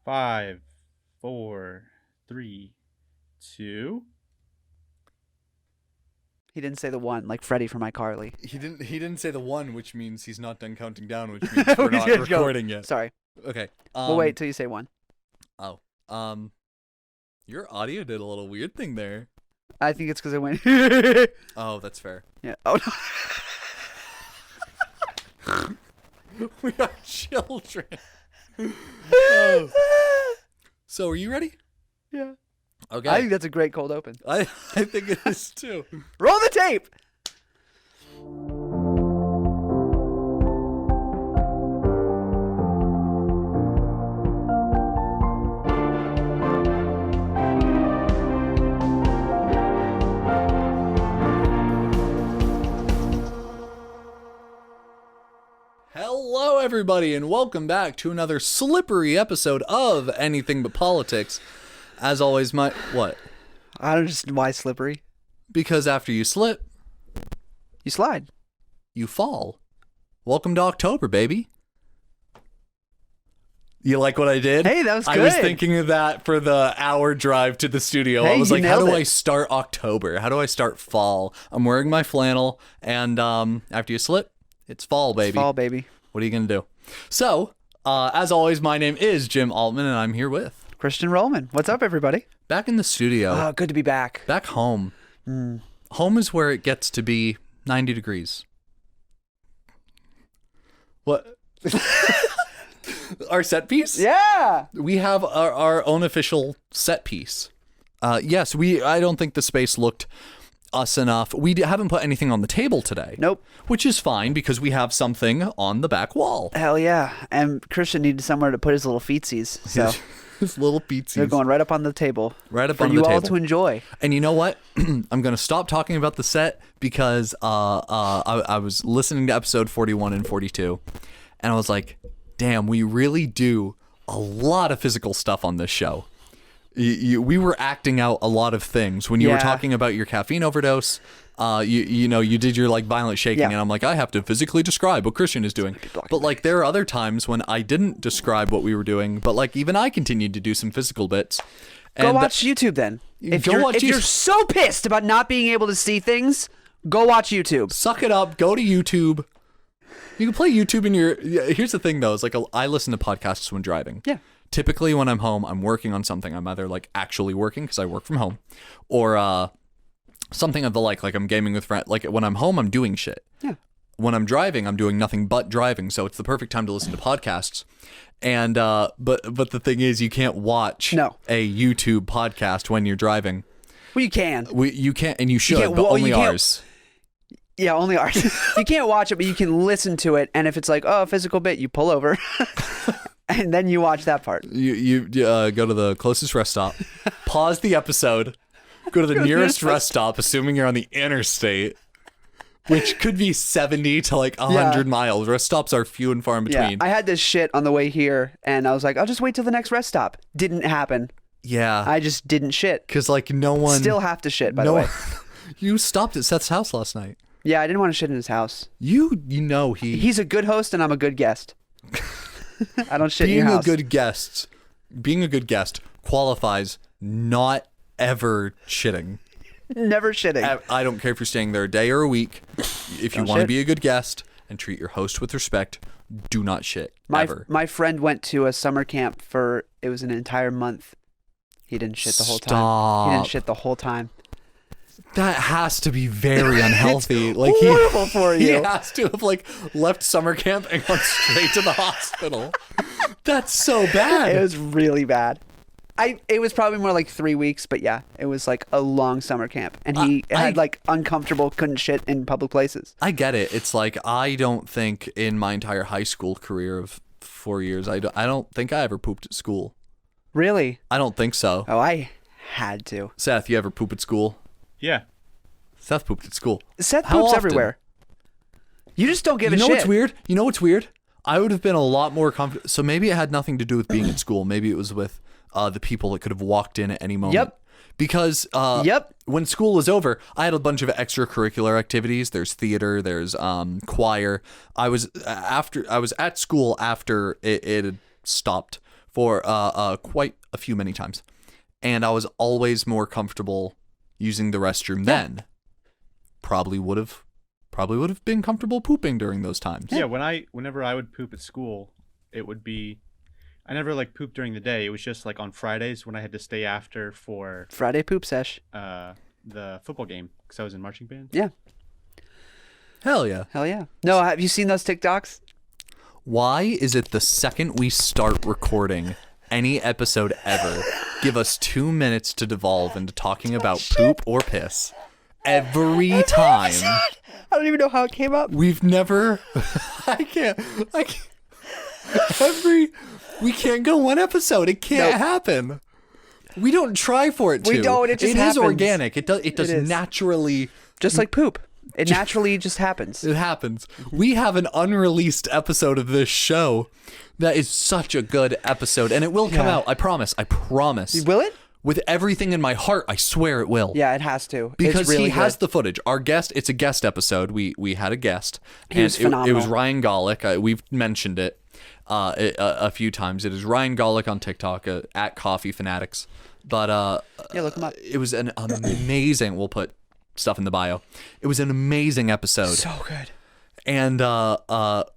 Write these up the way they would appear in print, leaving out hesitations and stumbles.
5, 4, 3, 2. He didn't say the one, like Freddie from iCarly. He didn't say the one, which means he's not done counting down, which means we're not recording yet. Sorry. Okay. We'll wait till you say one. Oh. Your audio did a little weird thing there. I think it's because I went. Oh, that's fair. Yeah. Oh no. We are children. Oh. So, are you ready? Yeah. Okay. I think that's a great cold open. I think it is too. Roll the tape. Hello, everybody, and welcome back to another slippery episode of Anything But Politics. As always, what? I don't just why slippery. Because after you slip, You slide. you fall. Welcome to October, baby. You like what I did? Hey, that was I was good. thinking of that for the hour drive to the studio. Hey, I was you like, how nailed do it. I start October? How do I start fall? I'm wearing my flannel, and after you slip, it's fall, baby. It's fall, baby. What are you going to do? So, as always, my name is Jim Altman, and I'm here with... Christian Rollman. What's up, everybody? Back in the studio. Oh, good to be back. Back home. Home is where it gets to be 90 degrees. What? Our set piece? Yeah. We have our own official set piece. Yes, I don't think the space looked us enough. We haven't put anything on the table today. Nope. Which is fine because we have something on the back wall. Hell yeah. And Christian needed somewhere to put his little feetsies. So His little pizzas. they're going right up on the table. Right up for on the you all table. to enjoy. And you know what? I'm going to stop talking about the set because I was listening to episode 41 and 42, and I was like, damn, we really do a lot of physical stuff on this show. We were acting out a lot of things. When you were Yeah. talking about your caffeine overdose, you did your like violent shaking, Yeah. and I'm like, I have to physically describe what Christian is doing. But like there are other times when I didn't describe what we were doing, but like even I continued to do some physical bits. Go And watch YouTube then. If Go watch if you're YouTube. so pissed about not being able to see things, go watch YouTube. Suck it up. Go to YouTube. You can play YouTube in your... Here's the thing, though. Is like I listen to podcasts when driving. Yeah. Typically, when I'm home, I'm working on something. I'm either like actually working because I work from home, or something of the like I'm gaming with friends. Like when I'm home, I'm doing shit. Yeah. When I'm driving, I'm doing nothing but driving. So it's the perfect time to listen to podcasts. And but the thing is, you can't watch No. a YouTube podcast when you're driving. Well, you can. You can't, and you should, can't- but well, only you can't- ours. Yeah, only ours. You can't watch it, but you can listen to it. And if it's like, oh, a physical bit, you pull over. And then you watch that part. You go to the closest rest stop, pause the episode, go to the nearest rest stop, assuming you're on the interstate, which could be 70 to like 100 miles. Rest stops are few and far in Yeah, between. I had this shit on the way here, and I was like, I'll just wait till the next rest stop. Didn't happen. Yeah, I just didn't shit. because like no one Still have to shit, by the way. You stopped at Seth's house last night. Yeah, I didn't want to shit in his house. You know He's a good host, and I'm a good guest. I don't shit in being your a house. good guest qualifies not ever shitting. Never shitting. I don't care if you're staying there a day or a week. If you Don't want to shit. be a good guest and treat your host with respect, do not shit ever. My friend went to a summer camp it was an entire month. He didn't shit the whole time. Stop. He didn't shit the whole time. That has to be very unhealthy. Like horrible for he you. has to have like left summer camp and gone straight to the hospital. That's so bad. It was really bad. It was probably more like 3 weeks, but yeah, it was like a long summer camp, and he had like uncomfortable, couldn't shit in public places. I get it. It's like I don't think in my entire high school career of 4 years, I don't think I ever pooped at school. Really? I don't think so. Oh, I had to. Seth, you ever poop at school? Yeah. Seth pooped at school. Seth How poops often? everywhere. You just don't give You a know shit. what's weird? You know what's weird? I would have been a lot more confident. So maybe it had nothing to do with being at school. Maybe it was with the people that could have walked in at any moment. Yep. Because when school was over, I had a bunch of extracurricular activities. There's theater, there's choir. I was at school after it had stopped for quite a few many times, and I was always more comfortable using the restroom then. Probably would have been comfortable pooping during those times. Yeah, whenever I would poop at school, it would be, I never like pooped during the day. It was just like on Fridays when I had to stay after for Friday poop sesh. the football game because I was in marching band. Yeah. Hell yeah. Hell yeah. No, have you seen those TikToks? Why is it the second we start recording any episode ever, give us 2 minutes to devolve into talking about poop or piss? Every time. I don't even know how it came up. We've never. I can't. We can't go one episode. It can't happen. We don't try for it to. We don't. It just It happens. is organic. It does is. naturally. Just like poop. It naturally just happens. It happens. We have an unreleased episode of this show that is such a good episode, and it will come out. I promise. Will it? With everything in my heart, I swear it will. Yeah, it has to. Because it's really he has good. the footage. Our guest, it's a guest episode. We had a guest. He was phenomenal. It was Ryan Golick. We've mentioned it a few times. It is Ryan Golick on TikTok at Coffee Fanatics. But yeah, look him up. It was an amazing. We'll put stuff in the bio. It was an amazing episode. So good. And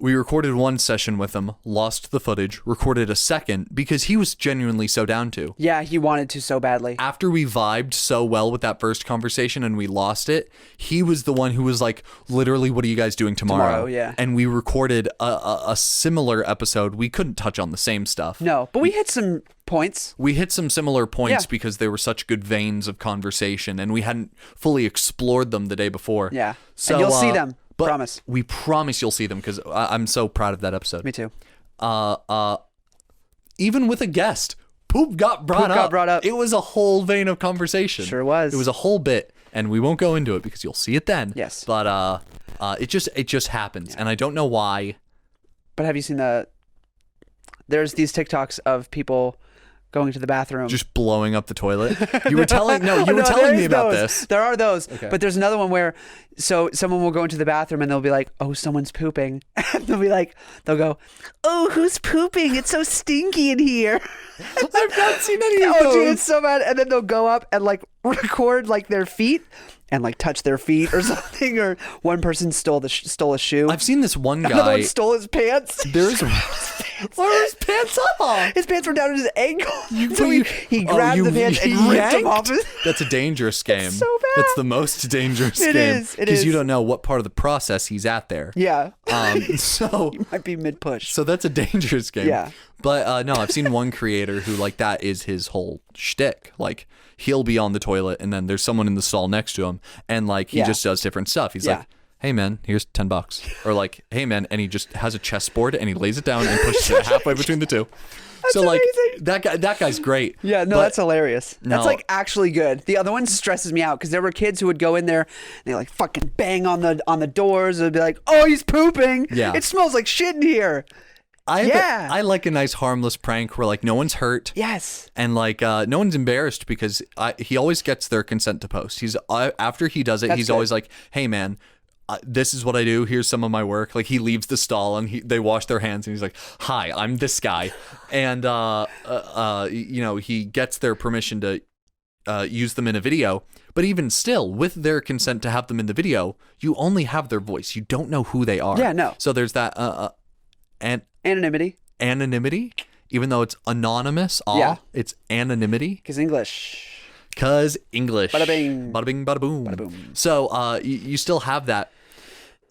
we recorded one session with him, lost the footage, recorded a second because he was genuinely so down to. Yeah, he wanted to so badly. After we vibed so well with that first conversation and we lost it, he was the one who was like, literally, what are you guys doing tomorrow? Yeah. And we recorded a similar episode. We couldn't touch on the same stuff. No, but we hit some points. We hit some similar points Yeah. because they were such good veins of conversation and we hadn't fully explored them the day before. Yeah. So And you'll see them. But Promise. We promise you'll see them because I'm so proud of that episode. Me too. Even with a guest, poop got brought up. It was a whole vein of conversation. Sure was. It was a whole bit, and we won't go into it because you'll see it then. Yes. But it just happens, and I don't know why. But have you seen there's these TikToks of people going to the bathroom. Just blowing up the toilet. You were telling me about this. There are those. Okay. But there's another one where someone will go into the bathroom and they'll be like, "Oh, someone's pooping." And they'll go, "Oh, who's pooping? It's so stinky in here." I've not seen any of Oh, those. dude, it's so bad. And then they'll go up and like record like their feet and like touch their feet or something. Or one person stole a shoe. I've seen this one Another guy. one stole his pants. There's where are his pants off? His pants were down at his ankle. You- So you- he grabbed the pants and ripped them yanked? off his... That's a dangerous game. so bad. That's the most dangerous It game. is, it Because you is. don't know what part of the process he's at there. Yeah. So Might be mid-push. so that's a dangerous game. Yeah. But no, I've seen one creator who like that is his whole shtick. Like he'll be on the toilet and then there's someone in the stall next to him and like he Yeah. just does different stuff. He's Yeah. like, "Hey man, here's $10." Or like, "Hey man," and he just has a chessboard and he lays it down and pushes it halfway between the two. So like amazing. that guy's great. Yeah, no, But- that's hilarious. No. That's like actually good. The other one stresses me out because there were kids who would go in there and they like fucking bang on the doors and be like, "Oh, he's pooping. Yeah. It smells like shit in here." I like a nice harmless prank where like no one's hurt. Yes. And like no one's embarrassed because he always gets their consent to post. He's after he does it, That's he's good. always like, "Hey man, this is what I do. Here's some of my work." Like he leaves the stall and they wash their hands and he's like, "Hi, I'm this guy," and he gets their permission to use them in a video. But even still, with their consent to have them in the video, you only have their voice. You don't know who they are. Yeah, no. So there's that Anonymity. anonymity, even though it's anonymous. Yeah. It's anonymity. Because English. Cause English. Bada bing. Bada bing, bada boom. Bada boom. So you still have that.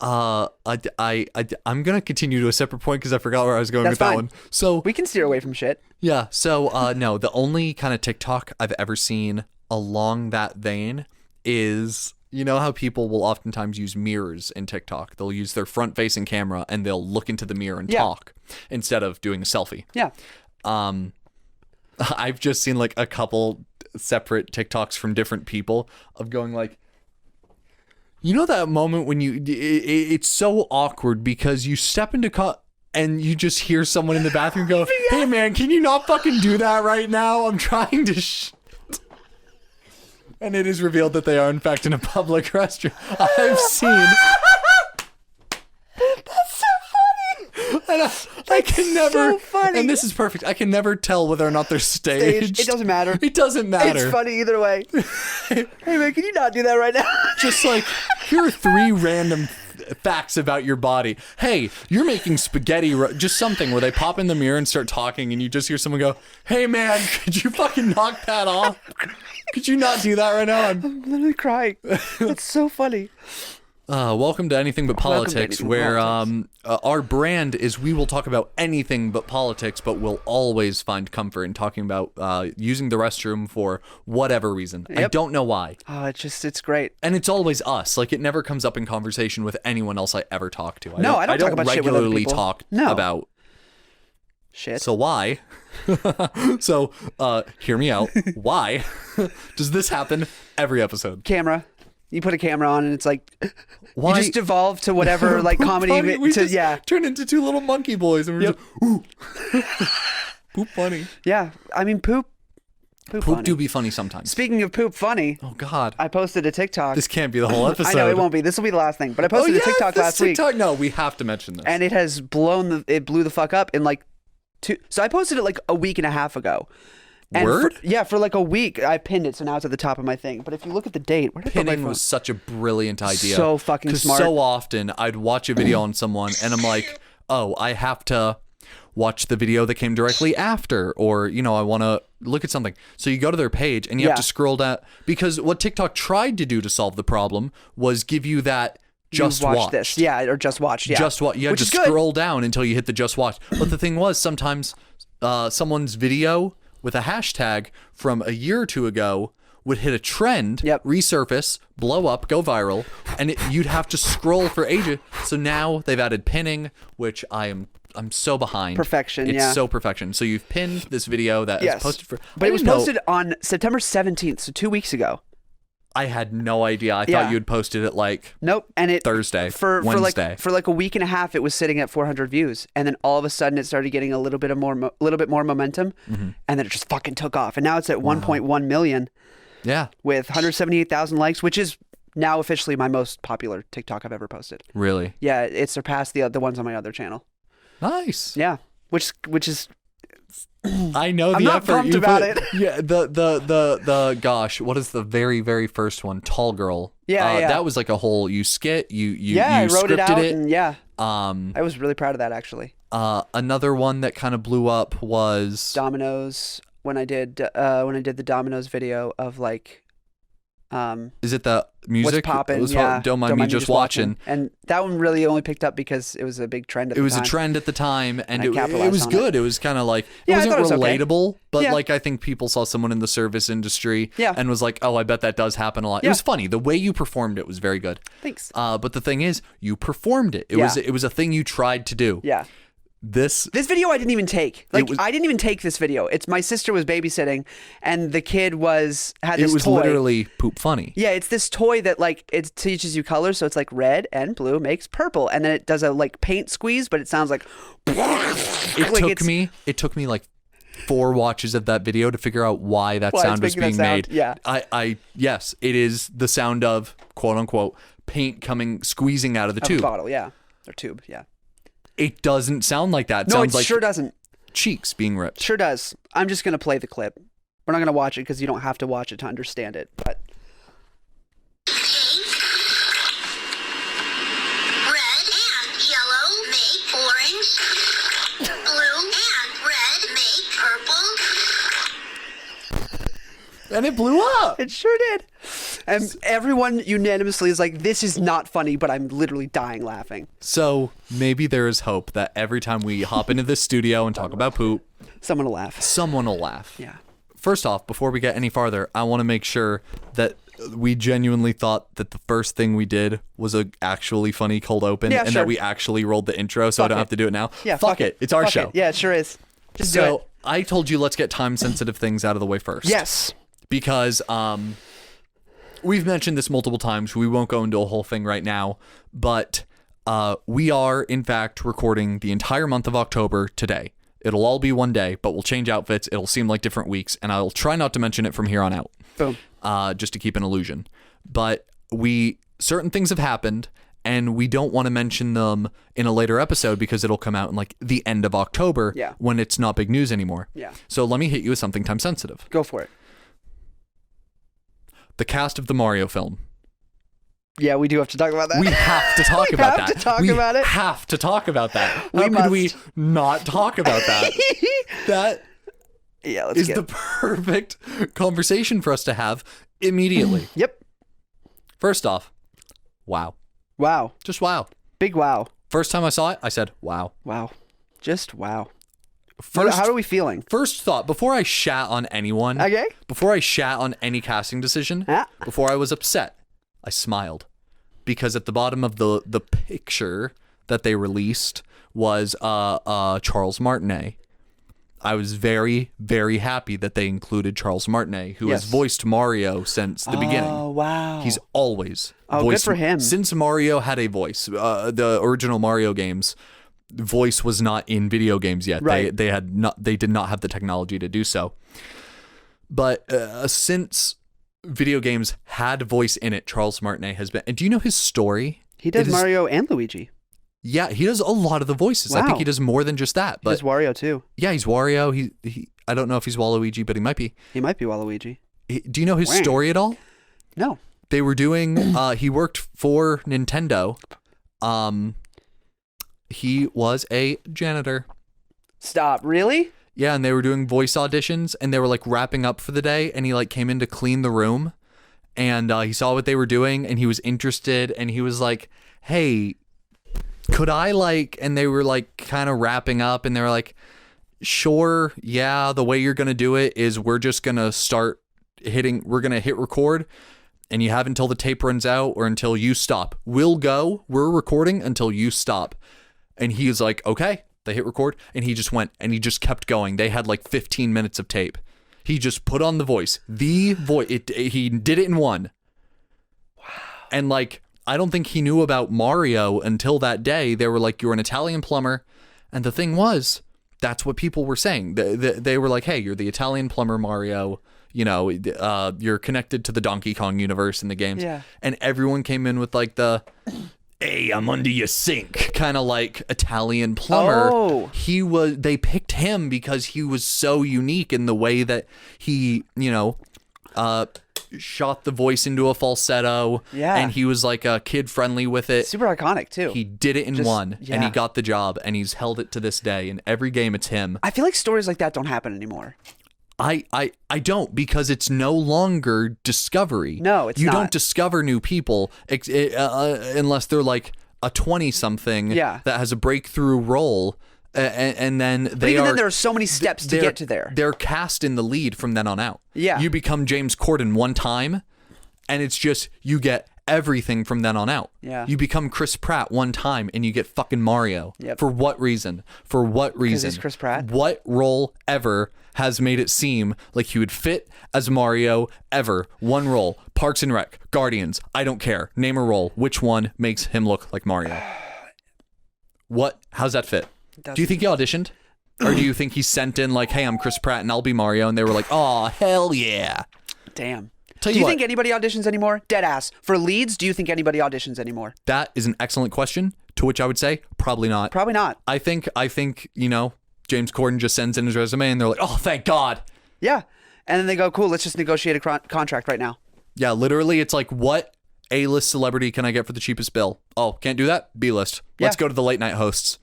I'm gonna continue to a separate point because I forgot where I was going That's with that fine. one. So We can steer away from shit. yeah. So no, the only kind of TikTok I've ever seen along that vein is, you know how people will oftentimes use mirrors in TikTok. They'll use their front-facing camera and they'll look into the mirror and Yeah. talk instead of doing a selfie. Yeah. I've just seen like a couple separate TikToks from different people of going like, you know that moment when it's so awkward because you step into and you just hear someone in the bathroom go, "Hey man, can you not fucking do that right now? I'm trying to and it is revealed that they are in fact in a public restroom. I've seen. That's so funny. I can never. so funny. And this is perfect. I can never tell whether or not they're staged. It doesn't matter. It doesn't matter. It's funny either way. Hey man, can you not do that right now? Just like, here are 3 random facts about your body. Hey, you're making spaghetti, just something where they pop in the mirror and start talking and you just hear someone go, hey man, could you fucking knock that off? Could you not do that right now? I'm literally crying. It's so funny. Welcome to Anything But Politics, Anything But where Politics. Our brand is we will talk about anything but politics, but we'll always find comfort in talking about using the restroom for whatever reason. I Yep. don't know why. Oh, it's great. And it's always us. Like, it never comes up in conversation with anyone else I ever talk to. No, I don't talk about shit with other regularly people. talk No. about. Shit. So why? So, hear me out. Why does this happen every episode? Camera. You put a camera on and it's like, Why? you just devolve to whatever like comedy. Funny. We just yeah. turn into 2 little monkey boys and we're Yep. just, ooh. Poop funny. Yeah. I mean, poop Poop funny. do be funny sometimes. Speaking of poop funny, Oh, God. I posted a TikTok. This can't be the whole episode. I know it won't be. This will be the last thing. But I Oh, posted yeah, a TikTok this last week, TikTok. No, we have to mention this. and it has it blew the fuck up in like 2. So I posted it like a week and a half ago. And Word? For like a week I pinned it, so now it's at the top of my thing. But if you look at the date, where did I put my Pinning phone? was such a brilliant idea. So fucking 'Cause smart. so often I'd watch a video on someone and I'm like, oh, I have to watch the video that came directly after, or, you know, I want to look at something. So you go to their page and you have Yeah. to scroll down, because what TikTok tried to do to solve the problem was give you that just you watch watch. this, yeah, or just watch, yeah, Just watch. You had which to is good. scroll down until you hit the just watch. But the thing was, sometimes someone's video with a hashtag from a year or 2 ago would hit a trend, Yep. resurface, blow up, go viral, and you'd have to scroll for ages. So now they've added pinning, which I'm so behind. Perfection, It's yeah. so perfection. So you've pinned this video that is Yes. posted for. But I it was didn't know- posted on September 17th, so 2 weeks ago. I had no idea. I Yeah. thought you had posted it like Nope, and it Thursday, for Wednesday. for like a week and a half. It was sitting at 400 views, and then all of a sudden it started getting a little bit more momentum, Mm-hmm. and then it just fucking took off. And now it's at 1.1 million Yeah, with 178,000 likes, which is now officially my most popular TikTok I've ever posted. really Yeah, it surpassed the ones on my other channel. nice. Yeah, which is I know the I'm not effort pumped you about put. it. Yeah, the gosh, what is the very very first one? Tall Girl. Yeah, yeah. That was like a whole skit. You I wrote scripted it out, it. and yeah, Um, I was really proud of that actually. another one that kind of blew up was Dominoes when I did the Dominoes video of like is it the music? what's poppin', It was yeah. Don't mind me just watching. And that one really only picked up because it was a big trend at It the was time. a trend at the time, and I it capitalized was on good. It was kind of like Yeah, I it thought wasn't it was okay. relatable, but Yeah. like I think people saw someone in the service industry Yeah. and was like, oh, I bet that does happen a lot. It Yeah. was funny. The way you performed it was very good. Thanks. But the thing is, you performed it. It Yeah. was a thing you tried to do. Yeah. This This video I didn't even take. Like was- I didn't even take this video. It's my sister was babysitting, and the kid had it this was toy. literally poop funny. Yeah, it's this toy that like it teaches you colors, so it's like red and blue makes purple, and then it does a like paint squeeze, but it sounds like. It took me like 4 watches of that video to figure out why that Why it's sound was making being that sound, made. yeah. Yes, it is the sound of quote unquote paint squeezing out of the A tube. bottle, yeah, or tube, yeah. It doesn't sound like that. It No, sounds it like sure doesn't. cheeks being ripped. Sure does. I'm just gonna play the clip. We're not gonna watch it because you don't have to watch it to understand it. But Red and yellow make orange. Blue and red make purple. And it blew up. it sure did. And everyone unanimously is like, "This is not funny," but I'm literally dying laughing. So maybe there is hope that every time we hop into this studio and talk about poop, Someone will laugh. someone will laugh. Yeah. First off, before we get any farther, I want to make sure that we genuinely thought that the first thing we did was a actually funny cold open, Yeah, and sure. that we actually rolled the intro, so I Fuck don't it. have to do it now. Yeah. fuck it. It's our Fuck show. it. Yeah, it sure is. Just do So it. I told you let's get time sensitive things out of the way first. Yes. Because we've mentioned this multiple times. We won't go into a whole thing right now, but we are in fact recording the entire month of October today. It'll all be one day, but we'll change outfits. It'll seem like different weeks, and I'll try not to mention it from here on out. Boom. Just to keep an illusion. But certain things have happened, and we don't want to mention them in a later episode because it'll come out in like the end of October when it's not big news anymore. Yeah. So let me hit you with something time sensitive. Go for it. The cast of the Mario film. Yeah, we do have to talk about that. We have to talk about that. We have to talk about it. We have to talk about that. We How must. could we not talk about that? That Yeah, let's is get the perfect conversation for us to have immediately. Yep. First off, wow. Wow. Just wow. Big wow. First time I saw it, I said, wow. Wow. Just wow. First, How are we feeling? First thought, before I shat on anyone, Okay. before I shat on any casting decision, Ah. before I was upset, I smiled. Because at the bottom of the picture that they released was Charles Martinet. I was very, very happy that they included Charles Martinet, who has voiced Mario since the beginning. Oh, wow. He's always good voiced, for him. Since Mario had a voice. The original Mario games, voice was not in video games yet. Right. They did not have the technology to do so. But since video games had voice in it, Charles Martinet has been. And do you know his story? He does Mario and Luigi. Yeah, he does a lot of the voices. Wow. I think he does more than just that. But He does Wario too. yeah, he's Wario. He I don't know if he's Waluigi, but he might be. He might be Waluigi. Do you know his story at all? No. They were doing he worked for Nintendo. He was a janitor. Stop. Really? Yeah, and they were doing voice auditions, and they were like wrapping up for the day, and he like came in to clean the room, and he saw what they were doing, and he was interested, and he was like, hey, could I like, and they were like kind of wrapping up, and they were like, sure, yeah, the way you're going to do it is we're just going to we're going to hit record, and you have until the tape runs out or until you stop. We're recording until you stop. And he's like, okay. They hit record, and he just went, and he just kept going. They had like 15 minutes of tape. He just put on the voice. He did it in one. Wow. And like, I don't think he knew about Mario until that day. They were like, you're an Italian plumber. And the thing was, that's what people were saying. They were like, hey, you're the Italian plumber Mario. You know, you're connected to the Donkey Kong universe in the games. Yeah. And everyone came in with like the, hey, I'm under your sink, kind of like Italian plumber. Oh. They picked him because he was so unique in the way that he, shot the voice into a falsetto. Yeah. And he was like kid friendly with it. Super iconic too. He did it in one, yeah. and he got the job, and he's held it to this day. In every game, it's him. I feel like stories like that don't happen anymore. I don't, because it's no longer discovery. No, it's you not. don't discover new people unless they're like a 20-something that has a breakthrough role, and then then there are so many steps to get to there. They're cast in the lead from then on out. Yeah, you become James Corden one time, and it's just you get everything from then on out. Yeah. You become Chris Pratt one time, and you get fucking Mario. Yep. For what reason? For what reason? Because he's Chris Pratt. What role ever has made it seem like he would fit as Mario ever? One role. Parks and Rec, Guardians, I don't care. Name a role. Which one makes him look like Mario? What? How's that fit? Do you think he auditioned? Or do you think he sent in like, hey, I'm Chris Pratt and I'll be Mario, and they were like, oh, hell yeah. Damn. Do you think anybody auditions anymore? Deadass. For leads, do you think anybody auditions anymore? That is an excellent question, to which I would say probably not. Probably not. I think James Corden just sends in his resume and they're like, oh, thank God. Yeah. And then they go, cool, let's just negotiate a contract right now. Yeah, literally, it's like, what A-list celebrity can I get for the cheapest bill? Oh, can't do that? B-list. Let's go to the late night hosts.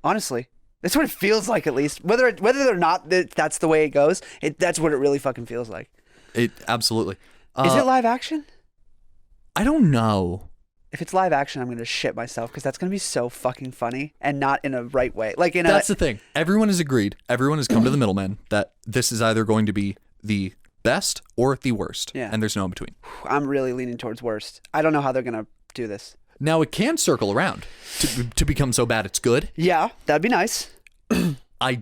Honestly. That's what it feels like, at least. Whether or not that's the way it goes, that's what it really fucking feels like. It absolutely. Is it live action? I don't know. If it's live action, I'm going to shit myself because that's going to be so fucking funny and not in a right way. That's the thing. Everyone has agreed. Everyone has come to the middleman that this is either going to be the best or the worst. Yeah. And there's no in between. I'm really leaning towards worst. I don't know how they're going to do this. Now, it can circle around to become so bad it's good. Yeah, that'd be nice. I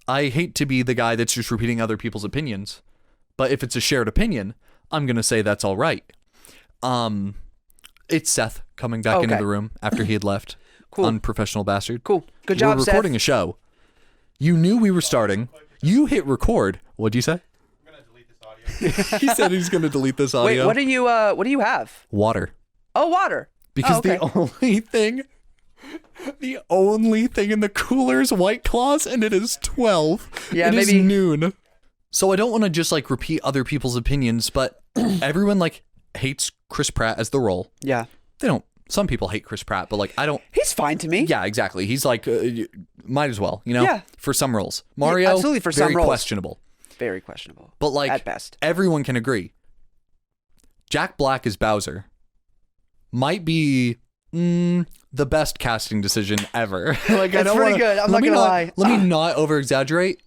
hate to be the guy that's just repeating other people's opinions, but if it's a shared opinion, I'm going to say that's all right. It's Seth coming back into the room after he had left. Cool. Unprofessional bastard. Cool. Good job, We're recording Seth. a show. You knew we were starting. You hit record. What'd you say? I'm gonna delete this audio. He said he's going to delete this Wait, audio. what do you have? Water. Oh, water. Because okay. the only thing in the cooler is White Claws, and it is 12. Yeah, It is maybe noon. So I don't want to just like repeat other people's opinions, but everyone like hates Chris Pratt as the role. Yeah. They don't. Some people hate Chris Pratt, but like I don't. He's fine to me. Yeah, exactly. He's like, might as well, Yeah. for some roles. Mario, absolutely, for some very roles. questionable. Very questionable. But like at best, everyone can agree. Jack Black as Bowser might be the best casting decision ever. Like That's pretty good. I'm not gonna lie. Let me not over exaggerate.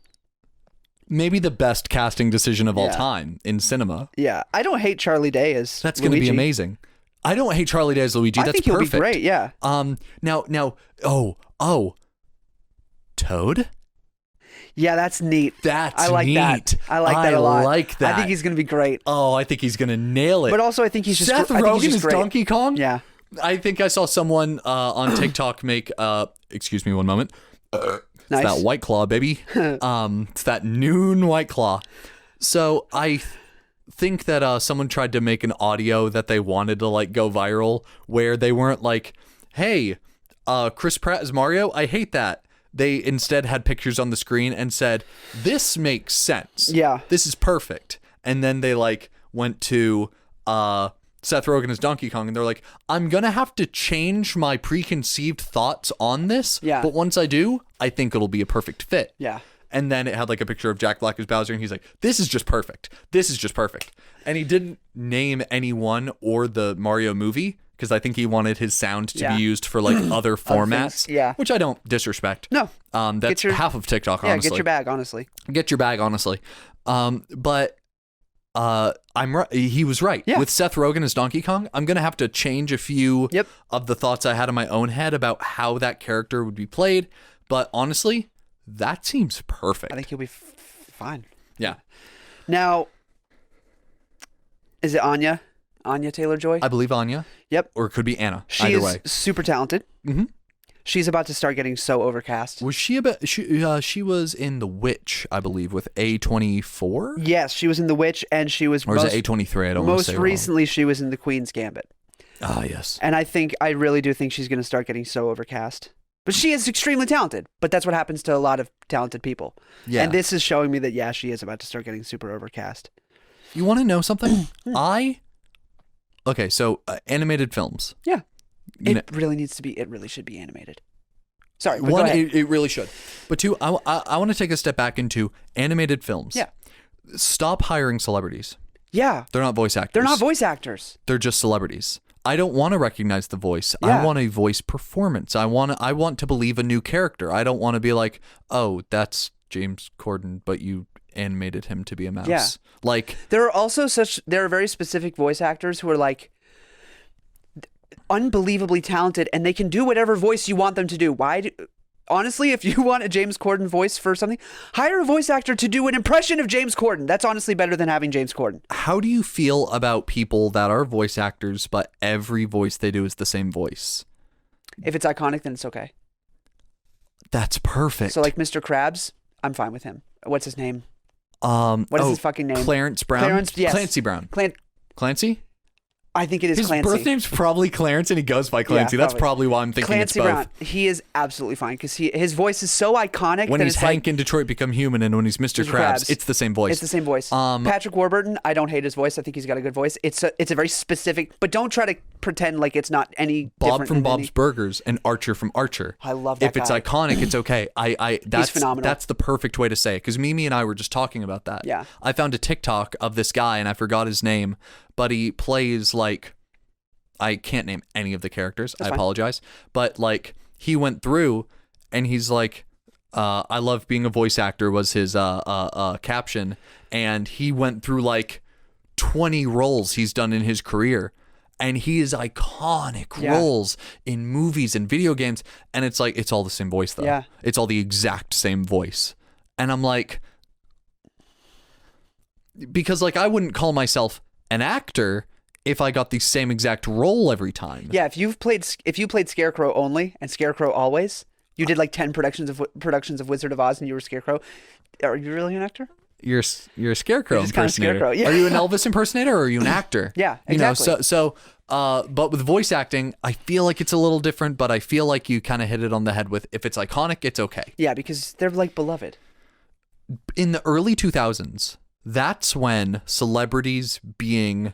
Maybe the best casting decision of all time in cinema. Yeah, I don't hate Charlie Day as That's going to be Luigi. amazing. I don't hate Charlie Day as Luigi. I That's think he'll perfect. be great. Yeah. Toad? Yeah, that's neat. That's I like neat. that. I like that a lot. I like that. I think he's gonna be great. Oh, I think he's going to nail it. But also, I think he's just Seth I think Rogen he's just is great. Donkey Kong? Yeah. I think I saw someone on TikTok make excuse me one moment. Nice. It's that White Claw, baby. It's that noon White Claw. So I think that someone tried to make an audio that they wanted to like go viral where they weren't like, hey, Chris Pratt is Mario. I hate that. They instead had pictures on the screen and said, this makes sense. Yeah. This is perfect. And then they like went to Seth Rogen as Donkey Kong and they're like, I'm going to have to change my preconceived thoughts on this. Yeah. But once I do, I think it'll be a perfect fit. Yeah. And then it had like a picture of Jack Black as Bowser and he's like, this is just perfect. This is just perfect. And he didn't name anyone or the Mario movie because I think he wanted his sound to be used for like other formats. Yeah. Which I don't disrespect. No. That's half of TikTok, Yeah, honestly. get your bag, honestly. Get your bag, honestly. But I'm right. He was right. Yeah. With Seth Rogen as Donkey Kong, I'm gonna have to change a few of the thoughts I had in my own head about how that character would be played. But honestly, that seems perfect. I think he'll be fine. Yeah. Now, is it Anya? Anya Taylor Joy? I believe Anya. Yep. Or it could be Anna. She Either is way. super talented. Mm-hmm. She's about to start getting so overcast. Was she she was in The Witch, I believe, with A24? Yes, she was in The Witch, and she was Or is it A23? I don't want to most say recently she was in The Queen's Gambit. Ah, yes. And I really do think she's going to start getting so overcast. But she is extremely talented. But that's what happens to a lot of talented people. Yeah. And this is showing me that, yeah, she is about to start getting super overcast. You want to know something? Okay, so animated films. Yeah. You know- It really should be animated. Sorry, but One, go ahead. it really should. But two, I want to take a step back into animated films. Yeah. Stop hiring celebrities. Yeah. They're not voice actors. They're not voice actors. They're just celebrities. I don't want to recognize the voice. Yeah. I want a voice performance. I want to believe a new character. I don't want to be like, oh, that's James Corden, but you animated him to be a mouse. Yeah. Like, There are very specific voice actors who are like unbelievably talented and they can do whatever voice you want them to do. Honestly, if you want a James Corden voice for something, hire a voice actor to do an impression of James Corden. That's honestly better than having James Corden. how do you feel about people that are voice actors, but every voice they do is the same voice? If it's iconic, then it's okay. That's perfect. So like Mr. Krabs, I'm fine with him. What's his name? What What is his fucking name? Clarence Brown. Clarence, yes. Clancy Brown. Clancy? I think it is His Clancy. birth name's probably Clarence, and he goes by Clancy. That's probably why I'm thinking Clancy it's both. Brown. He is absolutely fine because his voice is so iconic. When that he's it's Hank like, in Detroit Become Human, and when he's Mr. Krabs, it's the same voice. It's the same voice. Patrick Warburton, I don't hate his voice. I think he's got a good voice. It's a very specific, but don't try to pretend like it's not any Bob different from than Bob's Burgers and Archer from Archer. I love that If it's guy. iconic, it's okay. That's phenomenal. That's the perfect way to say it. Because Mimi and I were just talking about that. Yeah. I found a TikTok of this guy, and I forgot his name, but he plays like, I can't name any of the characters. I apologize. But like he went through and he's like, I love being a voice actor was his caption. And he went through like 20 roles he's done in his career. And he is iconic roles in movies and video games. And it's like, it's all the same voice though. Yeah. It's all the exact same voice. And I'm like, because like I wouldn't call myself an actor if I got the same exact role every time. Yeah, if you played Scarecrow only and Scarecrow always, you did like 10 productions of Wizard of Oz and you were Scarecrow. Are you really an actor? You're a scarecrow Just kinda impersonator. scarecrow, yeah. Are you an Elvis impersonator or are you an actor? Yeah, You know, exactly. but with voice acting, I feel like it's a little different, but I feel like you kind of hit it on the head with if it's iconic, it's okay. Yeah, because they're like beloved. In the early 2000s, that's when celebrities being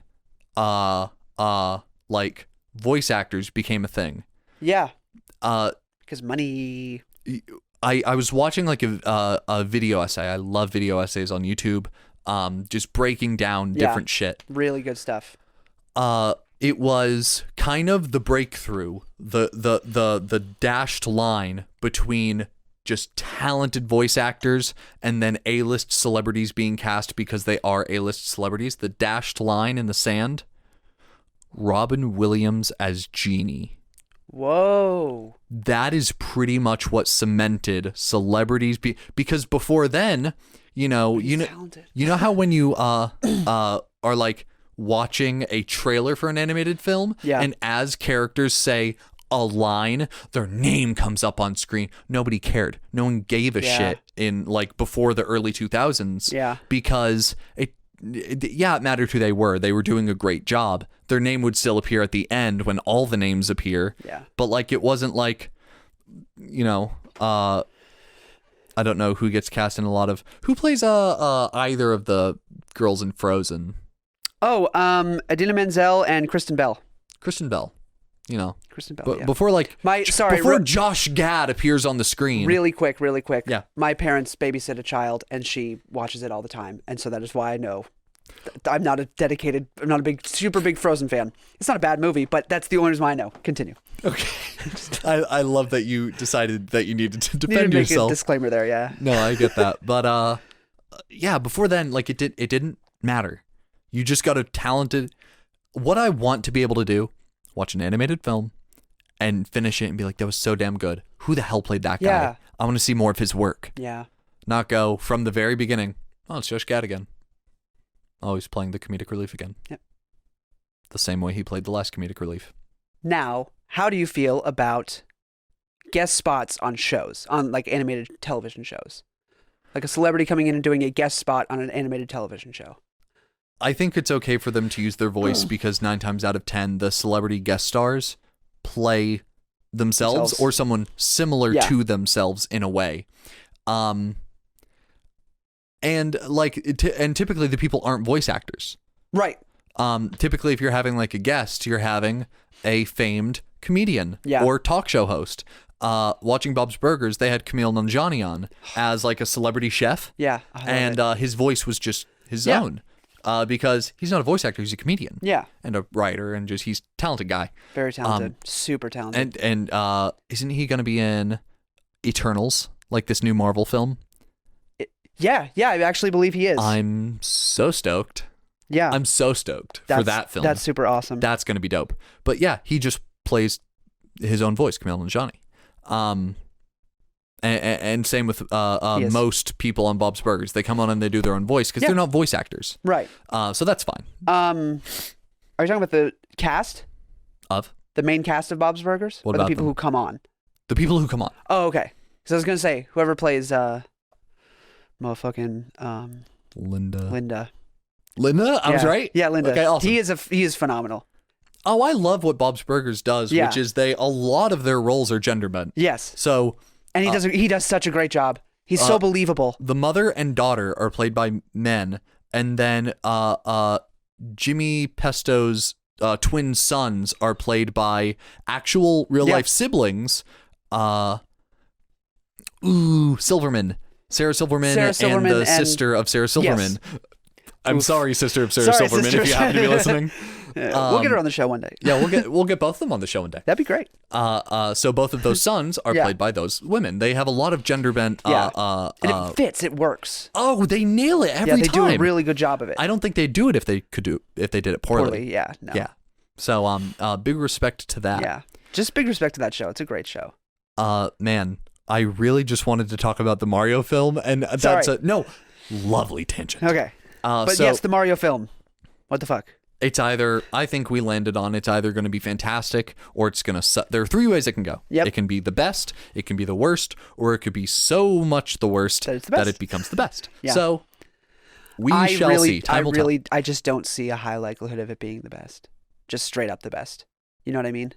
like voice actors became a thing. Yeah, Uh because money. I was watching like a video essay. I love video essays on YouTube. Just breaking down Yeah. different shit. Really good stuff. It was kind of the breakthrough, the dashed line between just talented voice actors and then A-list celebrities being cast because they are A-list celebrities. The dashed line in the sand. Robin Williams as Genie. Whoa. That is pretty much what cemented celebrities because before then, you know Talented. how when you are like watching a trailer for an animated film Yeah. and as characters say a line, their name comes up on screen. Nobody cared. No one gave a Yeah. shit in like before the early 2000s. Yeah. Because it mattered who they were. They were doing a great job. Their name would still appear at the end when all the names appear. Yeah. But like it wasn't like, I don't know who gets cast in a lot of who plays either of the girls in Frozen. Oh, Idina Menzel and Kristen Bell. Kristen Bell, Kristen Bell. but Yeah. before like before real- Josh Gad appears on the screen. Really quick. Yeah. My parents babysit a child, and she watches it all the time, and so that is why I know. I'm not a super big Frozen fan. It's not a bad movie, but that's the only reason why I know. Continue. Okay. I love that you decided that you needed to Need to defend make yourself. a disclaimer there, yeah. No, I get that. But yeah, before then, like it didn't matter. You just got a talented what I want to be able to do, watch an animated film and finish it and be like, that was so damn good. Who the hell played that guy? Yeah. I want to see more of his work. Yeah. Not go from the very beginning. Oh, it's Josh Gad again. Oh, he's playing the comedic relief again. Yep. The same way he played the last comedic relief. Now, how do you feel about guest spots on shows, on like animated television shows? Like a celebrity coming in and doing a guest spot on an animated television show. I think it's okay for them to use their voice because 9 times out of 10, the celebrity guest stars play themselves or someone similar Yeah. to themselves in a way. And like, and typically the people aren't voice actors. Right. Typically, if you're having like a guest, you're having a famed comedian Yeah. or talk show host. Watching Bob's Burgers, they had Camille Nanjiani on as like a celebrity chef. Yeah. I love And it. his voice was just his Yeah. own. Because he's not a voice actor, he's a comedian. Yeah. And a writer, and just he's a talented guy. Very talented. Super talented. And isn't he going to be in Eternals, like this new Marvel film? Yeah, I actually believe he is. I'm so stoked. Yeah. I'm so stoked for that film. That's super awesome. That's going to be dope. But yeah, he just plays his own voice, Camille Nanjiani. And same with Yes. most people on Bob's Burgers. They come on and they do their own voice because Yeah. they're not voice actors. Right. So that's fine. Are you talking about the cast? Of The main cast of Bob's Burgers? What or the about people them? who come on? the people who come on. Oh, okay. So I was going to say, whoever plays motherfucking Linda. Linda. I was Yeah. right? Yeah, Linda. Okay, awesome. He is phenomenal. Oh, I love what Bob's Burgers does, Yeah. which is a lot of their roles are gender bent. Yes. So And he does such a great job. He's so believable. the mother and daughter are played by men, and then Jimmy Pesto's twin sons are played by actual real life siblings. Silverman. Sarah Silverman and the sister of Sarah Silverman. I'm sorry, sister of Sarah Sorry, Silverman, if you sister. happen to be listening. We'll get her on the show one day. Yeah, we'll get both of them on the show one day. That'd be great. So both of those sons are Yeah. played by those women. They have a lot of gender bent. Yeah. And it fits. It works. Oh, they nail it every Yeah, they time. do a really good job of it. I don't think they'd do it if they did it poorly. Yeah. No. Yeah. So big respect to that. Yeah. Just big respect to that show. It's a great show. Man, I really just wanted to talk about the Mario film, and that's Sorry. lovely tangent. Okay. But so yes, the Mario film. What the fuck? it's either, I think we landed on, it's either going to be fantastic or it's going to suck. There are 3 ways it can go. Yep. It can be the best, it can be the worst, or it could be so much the worst That it's the that best. it becomes the best. Yeah. So We shall see. Time will tell. I just don't see a high likelihood of it being the best. Just straight up the best. You know what I mean?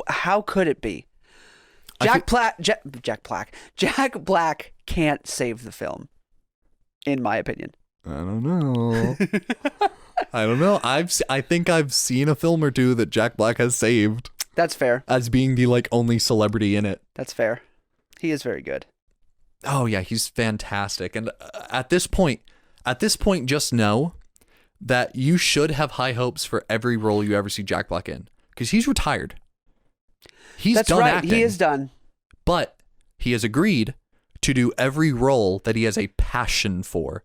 How could it be? Jack Black can't save the film, in my opinion. I don't know. I don't know. I think I've seen a film or two that Jack Black has saved. That's fair. As being the like only celebrity in it. That's fair. He is very good. Oh yeah, he's fantastic. And at this point, just know that you should have high hopes for every role you ever see Jack Black in, because he's retired. He's done acting. He is done. But he has agreed to do every role that he has a passion for.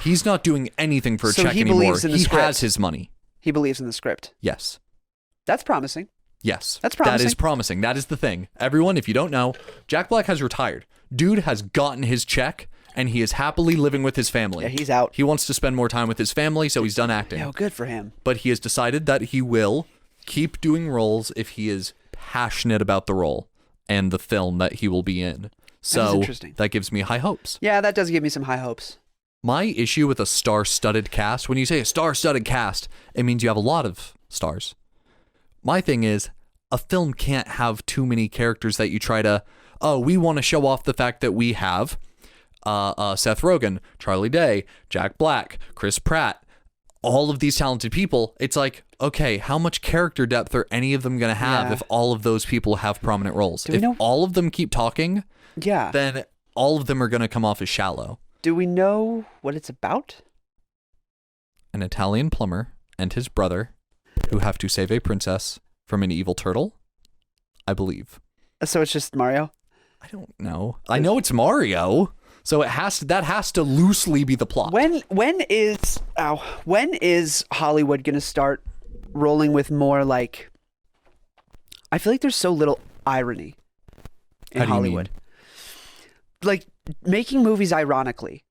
He's not doing anything for a check anymore. He has his money. He believes in the script. Yes. That's promising. Yes. That's promising. That is promising. That is the thing. Everyone, if you don't know, Jack Black has retired. Dude has gotten his check, and he is happily living with his family. Yeah, he's out. He wants to spend more time with his family, so he's done acting. Yeah, well, good for him. But he has decided that he will keep doing roles if he is passionate about the role and the film that he will be in. So that gives me high hopes. Yeah, that does give me some high hopes. My issue with a star-studded cast, when you say a star-studded cast, it means you have a lot of stars. My thing is, a film can't have too many characters that you try to, we want to show off the fact that we have Seth Rogen, Charlie Day, Jack Black, Chris Pratt, all of these talented people. It's like, okay, how much character depth are any of them going to have if all of those people have prominent roles? If all of them keep talking, then all of them are going to come off as shallow. Do we know what it's about? An Italian plumber and his brother who have to save a princess from an evil turtle, I believe. So it's just Mario? I don't know. I know it's Mario, so that has to loosely be the plot. When is Hollywood going to start rolling with more like? I feel like there's so little irony in Hollywood. Like making movies ironically.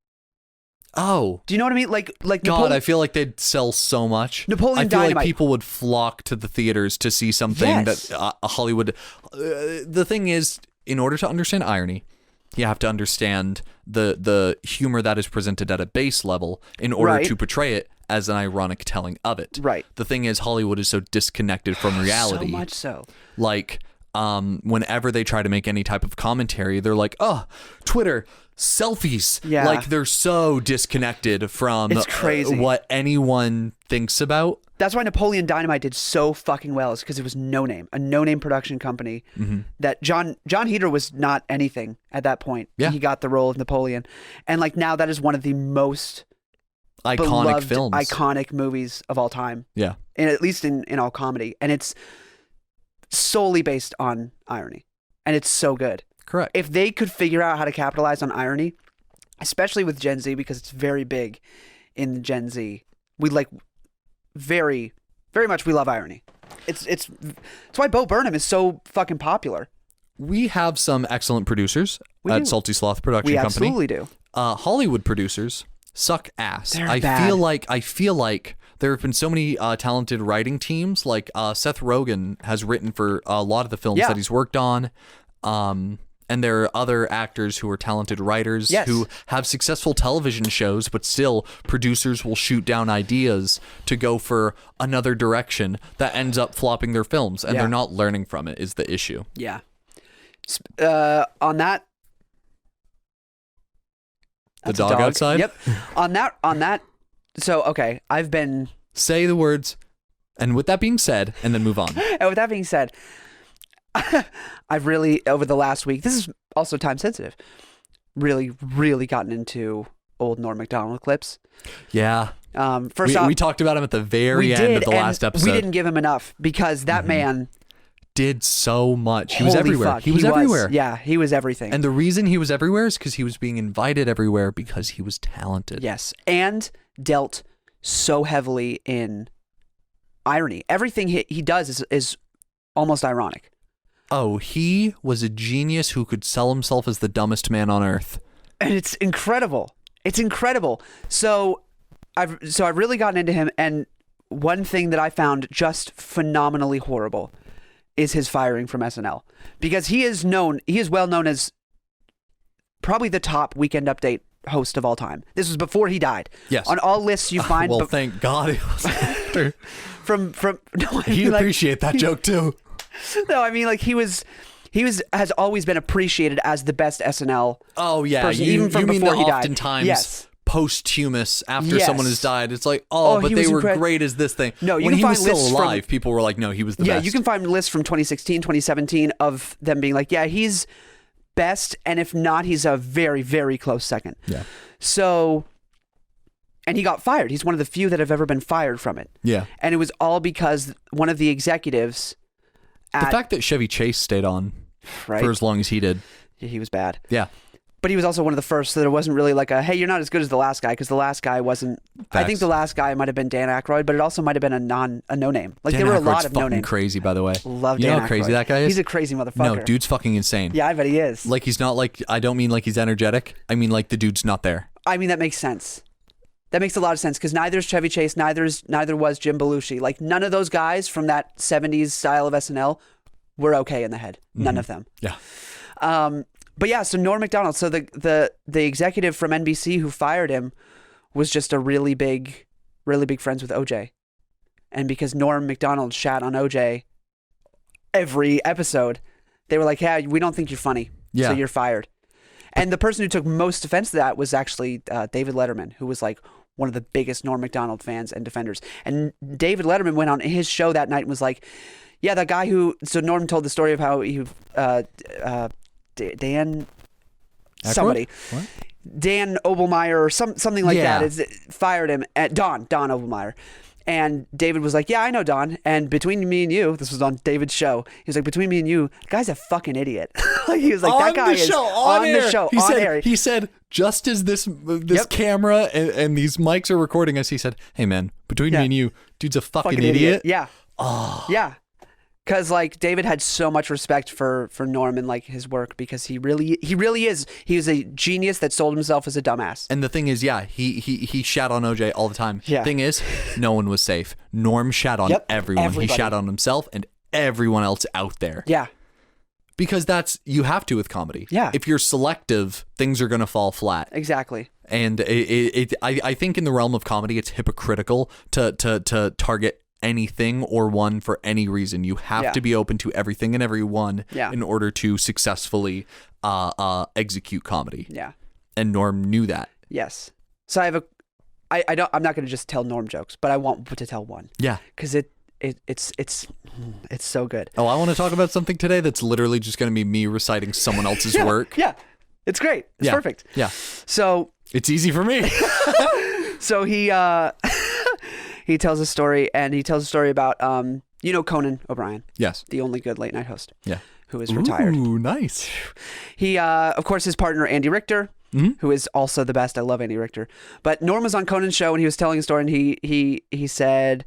Oh, do you know what I mean? Like God, I feel like they'd sell so much. Napoleon Dynamite. I feel like people would flock to the theaters to see something that Hollywood. The thing is, in order to understand irony, you have to understand the humor that is presented at a base level in order to portray it as an ironic telling of it. Right. The thing is, Hollywood is so disconnected from reality. So much so. Like, whenever they try to make any type of commentary, they're like, Twitter, selfies. Yeah. Like, they're so disconnected from it's crazy. What anyone thinks about. That's why Napoleon Dynamite did so fucking well, is because it was a no-name production company. Mm-hmm. That John Heder was not anything at that point. Yeah. He got the role of Napoleon. And like now that is one of the most iconic films, iconic movies of all time. Yeah. And at least in all comedy. And it's solely based on irony. And it's so good. Correct. If they could figure out how to capitalize on irony, especially with Gen Z, because it's very big in Gen Z, we like very, very much we love irony. It's why Bo Burnham is so fucking popular. We have some excellent producers at Salty Sloth Production Company. We absolutely do. Hollywood producers suck ass. They're I bad. feel like there have been so many talented writing teams. Like Seth Rogen has written for a lot of the films that he's worked on. And there are other actors who are talented writers who have successful television shows, but still producers will shoot down ideas to go for another direction that ends up flopping their films, and they're not learning from it is the issue. Yeah. On that. The dog outside? Yep. on that. So, okay, I've been. Say the words, and with that being said, and then move on. And with that being said, I've really, over the last week, this is also time sensitive, really, really gotten into old Norm McDonald clips. Yeah. First off, we talked about him at the very end of the last episode. We didn't give him enough because that man did so much. He was everywhere. Fuck, he was everywhere. Yeah, he was everything. And the reason he was everywhere is because he was being invited everywhere because he was talented. Yes. And dealt so heavily in irony. Everything he does is almost ironic. Oh, he was a genius who could sell himself as the dumbest man on earth. And it's incredible. It's incredible. So I've really gotten into him, and one thing that I found just phenomenally horrible is his firing from SNL. Because he is well known as probably the top Weekend Update host of all time. This was before he died. Yes. On all lists you find. Well, thank God it was after. from no, I He'd mean, like, appreciate that joke too. No, I mean like he has always been appreciated as the best SNL. Oh yeah, person, even from you mean before that he died. oftentimes Yes. posthumous after Yes. someone has died, it's like, Oh, but he they was were incred- great as this thing. No, you when can he was find still lists from- alive, people were like, no, he was the Yeah, best. you can find lists from 2016, 2017 of them being like, yeah, he's best, and if not, he's a very, very close second. Yeah. So, and he got fired. He's one of the few that have ever been fired from it. Yeah. And it was all because one of the executives The fact that Chevy Chase stayed on right, for as long as he did. he was bad. Yeah. But he was also one of the first, so there wasn't really like a, hey, you're not as good as the last guy, because the last guy wasn't. I think Facts. the last guy might have been Dan Aykroyd, but it also might have been a no name. Like Dan there were a Aykroyd's lot of no fucking names. crazy, by the way. Love you Dan know how crazy Aykroyd. that guy is? He's a crazy motherfucker. No, dude's fucking insane. Yeah, I bet he is. Like he's not like, I don't mean like he's energetic. I mean like the dude's not there. I mean, that makes sense. That makes a lot of sense because neither is Chevy Chase, neither was Jim Belushi. Like none of those guys from that 70s style of SNL were okay in the head. None of them. Yeah. But yeah, so Norm McDonald, so the executive from NBC who fired him was just a really big friends with OJ. And because Norm McDonald shat on OJ every episode, they were like, yeah, we don't think you're funny. Yeah. So you're fired. And the person who took most offense to that was actually David Letterman, who was like one of the biggest Norm McDonald fans and defenders. And David Letterman went on his show that night and was like, yeah, that guy who, so Norm told the story of how he, Dan, Aykroyd? somebody, What? Dan Obelmeyer or something like Yeah. that is fired him at Don Obelmeyer. And David was like, yeah, I know Don. And between me and you, this was on David's show. He was like, between me and you, the guy's a fucking idiot. Like he was like, that guy is on the show, on air. He said, just as this Yep. camera and these mics are recording us, he said, hey man, between Yeah. me and you, dude's a fucking idiot. Yeah. Oh. Yeah. Because like David had so much respect for Norm and like his work because he really is. He was a genius that sold himself as a dumbass. And the thing is, yeah, he shat on OJ all the time. Yeah. Thing is, no one was safe. Norm shat on Yep, everyone. everybody. He shat on himself and everyone else out there. Yeah. Because you have to with comedy. Yeah. If you're selective, things are going to fall flat. Exactly. And I think in the realm of comedy, it's hypocritical to target anything or one for any reason. You have Yeah. to be open to everything and everyone Yeah. in order to successfully execute comedy. Yeah. And Norm knew that. Yes. So I'm not going to just tell Norm jokes, but I want to tell one Yeah. because it's so good. Oh, I want to talk about something today that's literally just going to be me reciting someone else's work. Yeah. It's great. It's Yeah. perfect. Yeah. So It's easy for me. So he he tells a story, and he tells a story about Conan O'Brien, Yes. the only good late night host, Yeah. who is retired. Ooh, nice. He of course his partner Andy Richter, who is also the best. I love Andy Richter. But Norm was on Conan's show, and he was telling a story, and he said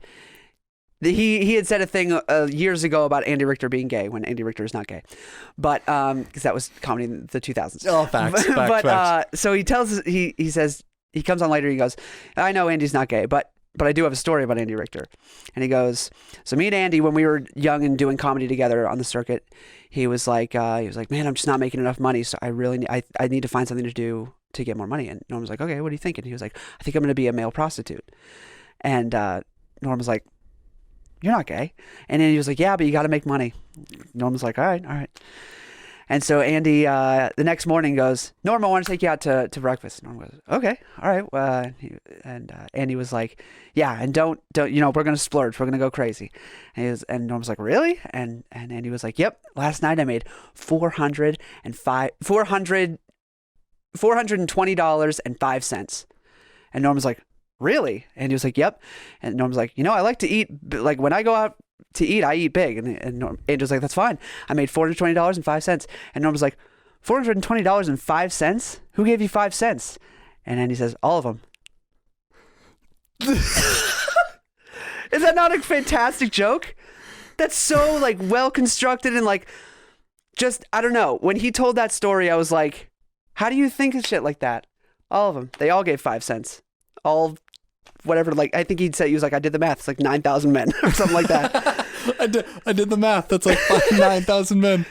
that he had said a thing years ago about Andy Richter being gay when Andy Richter is not gay, but because that was comedy in the 2000s. Oh, facts. But so he says. He comes on later. He goes, I know Andy's not gay, but I do have a story about Andy Richter. And he goes, so me and Andy, when we were young and doing comedy together on the circuit, he was like, man, I'm just not making enough money, so I really I need to find something to do to get more money. And Norm was like, okay, what are you thinking? He was like, I think I'm going to be a male prostitute. And Norm was like, you're not gay. And then he was like, yeah, but you got to make money. Norm was like, all right. And so Andy, the next morning goes, Norm, I want to take you out to breakfast. Norm goes, okay, all right. Andy was like, yeah, and don't, we're going to splurge. We're going to go crazy. And Norm was like, really? And Andy was like, yep, last night I made $420.05. And Norm was like, really? And he was like, yep. And Norm was like, I like to eat, like when I go out to eat, I eat big. And Andy was like, that's fine. I made $420.05. And Norm was like, $420.05? Who gave you 5 cents? And Andy says, all of them. Is that not a fantastic joke? That's so like well constructed and like just, I don't know. When he told that story, I was like, how do you think of shit like that? All of them. They all gave 5 cents. All whatever, like I think he was like, I did the math. It's like 9,000 men or something like that. I did the math. That's like 9,000 men.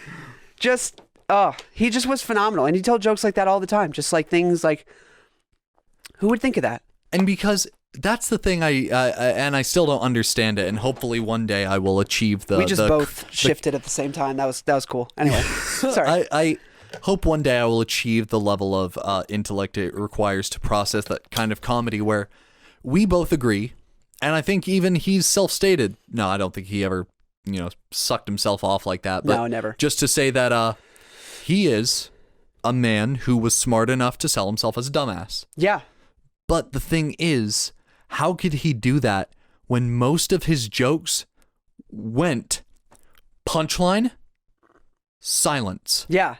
Just, he just was phenomenal. And he told jokes like that all the time. Just like things like Who would think of that? And because that's the thing and I still don't understand it, and hopefully one day I will achieve the. We just both shifted at the same time. That was cool. Anyway, sorry. I hope one day I will achieve the level of intellect it requires to process that kind of comedy where we both agree, and I think even he's self-stated. No, I don't think he ever, sucked himself off like that. But no, never. Just to say that he is a man who was smart enough to sell himself as a dumbass. Yeah. But the thing is, how could he do that when most of his jokes went punchline, silence, Yeah.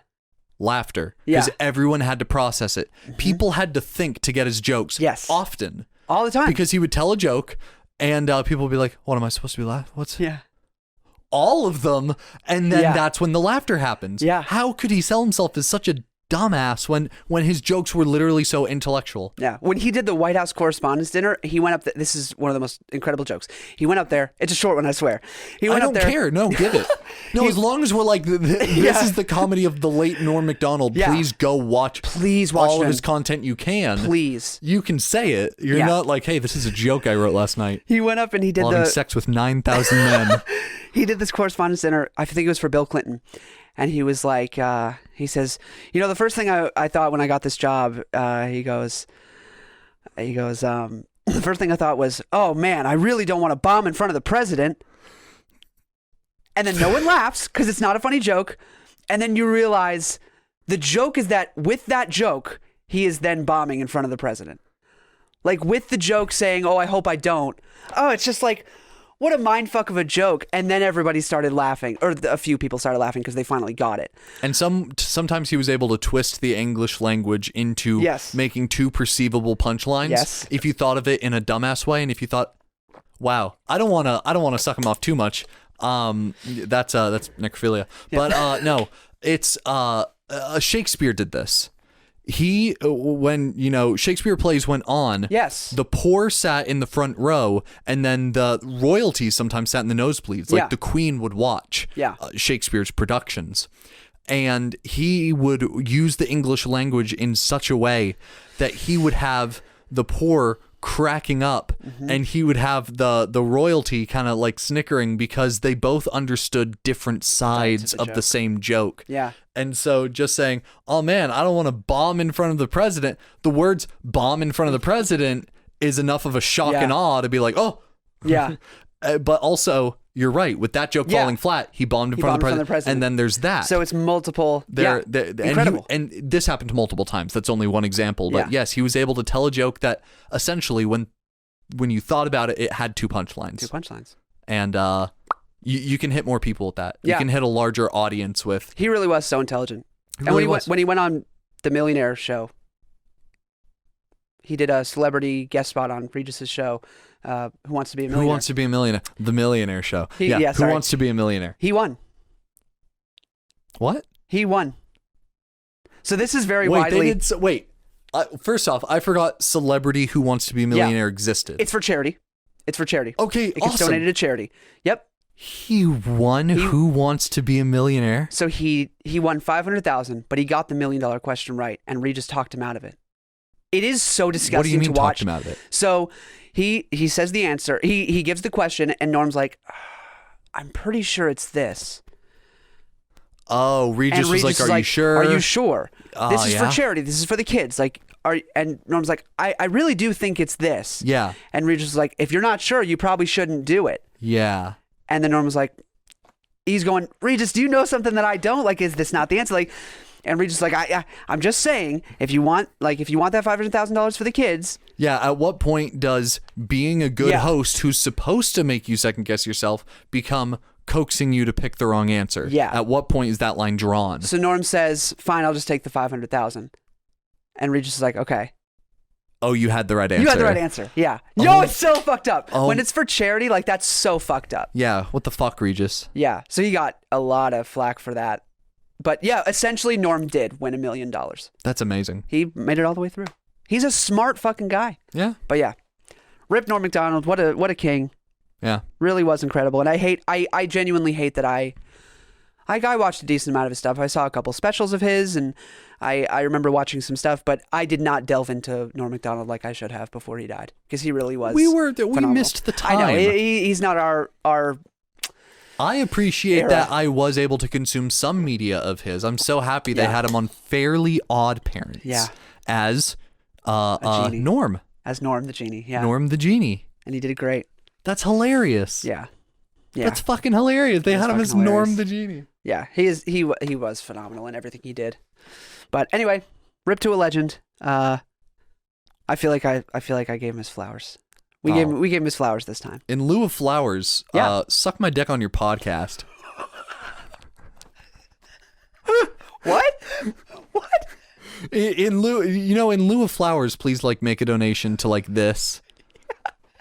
laughter, Yeah. because everyone had to process it. People had to think to get his jokes. Yes. Often. All the time. Because he would tell a joke and people would be like, what am I supposed to be laughing? What's yeah. all of them? And then Yeah. that's when the laughter happens. Yeah. How could he sell himself as such a dumbass when his jokes were literally so intellectual? Yeah. When he did the White House Correspondents' Dinner, he went up. This is one of the most incredible jokes. He went up there. It's a short one, I swear. He went I up don't there. care. No, give it. No, as long as we're like, this Yeah. is the comedy of the late Norm McDonald. Yeah. Please go watch. Please watch all him. of his content you can. Please. You can say it. You're Yeah. not like, hey, this is a joke I wrote last night. He went up and he did While having sex with 9,000 men. He did this Correspondents' Dinner. I think it was for Bill Clinton. And he was like, he says, the first thing I thought when I got this job, he goes, the first thing I thought was, oh man, I really don't want to bomb in front of the president. And then no one laughs because it's not a funny joke. And then you realize the joke is that with that joke, he is then bombing in front of the president. Like with the joke saying, oh, I hope I don't. Oh, it's just like, what a mindfuck of a joke. And then everybody started laughing, or a few people started laughing because they finally got it. And sometimes he was able to twist the English language into Yes. making two perceivable punchlines. Yes. If you thought of it in a dumbass way, and if you thought, wow, I don't want to suck him off too much. That's necrophilia. Yeah. But no, it's Shakespeare did this. He when Shakespeare plays went on, Yes. the poor sat in the front row, and then the royalty sometimes sat in the nosebleeds. Like Yeah. the Queen would watch Yeah. Shakespeare's productions, and he would use the English language in such a way that he would have the poor cracking up, and he would have the royalty kind of like snickering because they both understood different sides of the same joke. Yeah. And so just saying, oh man, I don't want to bomb in front of the president. The words bomb in front of the president is enough of a shock Yeah. and awe to be like, oh. Yeah. But also, you're right. With that joke Yeah. falling flat, he bombed in front of the president. And then there's that. So it's multiple. Incredible. And this happened multiple times. That's only one example. But Yeah. yes, he was able to tell a joke that essentially, when you thought about it, it had two punchlines. Two punchlines. And you can hit more people with that. Yeah. You can hit a larger audience with. He really was so intelligent. He And really when he went on the Millionaire show, he did a celebrity guest spot on Regis's show, Who Wants to Be a Millionaire. Who Wants to Be a Millionaire? The Millionaire Show. Yeah, Who sorry. Wants to Be a Millionaire? He won. What? He won. So this is very Wait, widely. they did. Wait. First off, I forgot Celebrity Who Wants to Be a Millionaire existed. It's for charity. It's for charity. Okay, It gets awesome. donated to charity. Yep. He won Who Wants to Be a Millionaire? So he won $500,000, but he got the $1 million question right, and Regis talked him out of it. It is so disgusting What do you mean to watch. talked him out of it? So he says the answer. He gives the question, and Norm's like, I'm pretty sure it's this. Oh, Regis And was Regis like, is are you sure? Are you sure? This is yeah? for charity. This is for the kids. Like, and Norm's like, I really do think it's this. Yeah. And Regis is like, if you're not sure, you probably shouldn't do it. Yeah. And then Norm was like, he's going, Regis, do you know something that I don't? Like, is this not the answer? Like, and Regis is like, I'm just saying, if you want that $500,000 for the kids. Yeah. At what point does being a good Yeah. host who's supposed to make you second guess yourself become coaxing you to pick the wrong answer? Yeah. At what point is that line drawn? So Norm says, fine, I'll just take the $500,000. And Regis is like, okay. Oh, you had the right answer. You had the right answer. Yeah. Oh. Yo, it's so fucked up. Oh. When it's for charity, like, that's so fucked up. Yeah. What the fuck, Regis? Yeah. So he got a lot of flack for that. But yeah, essentially Norm did win $1 million. That's amazing. He made it all the way through. He's a smart fucking guy. Yeah. But yeah. Rip Norm McDonald, what a king. Yeah. Really was incredible. And I genuinely hate that I I watched a decent amount of his stuff. I saw a couple specials of his, and I remember watching some stuff, but I did not delve into Norm McDonald like I should have before he died, because he really was. We phenomenal. missed the time. I know he's not our. I appreciate era. that I was able to consume some media of his. I'm so happy they had him on Fairly Odd Parents. Yeah. As Genie. Norm. As Norm the Genie. Yeah. Norm the Genie. And he did it great. That's hilarious. Yeah. Yeah. That's fucking hilarious. They had him fucking as Norm hilarious. the Genie. Yeah. He was phenomenal in everything he did. But anyway, rip to a legend. I feel like I gave him his flowers. We gave him his flowers this time. In lieu of flowers, suck my dick on your podcast. What? What? In lieu of flowers, please like make a donation to like this.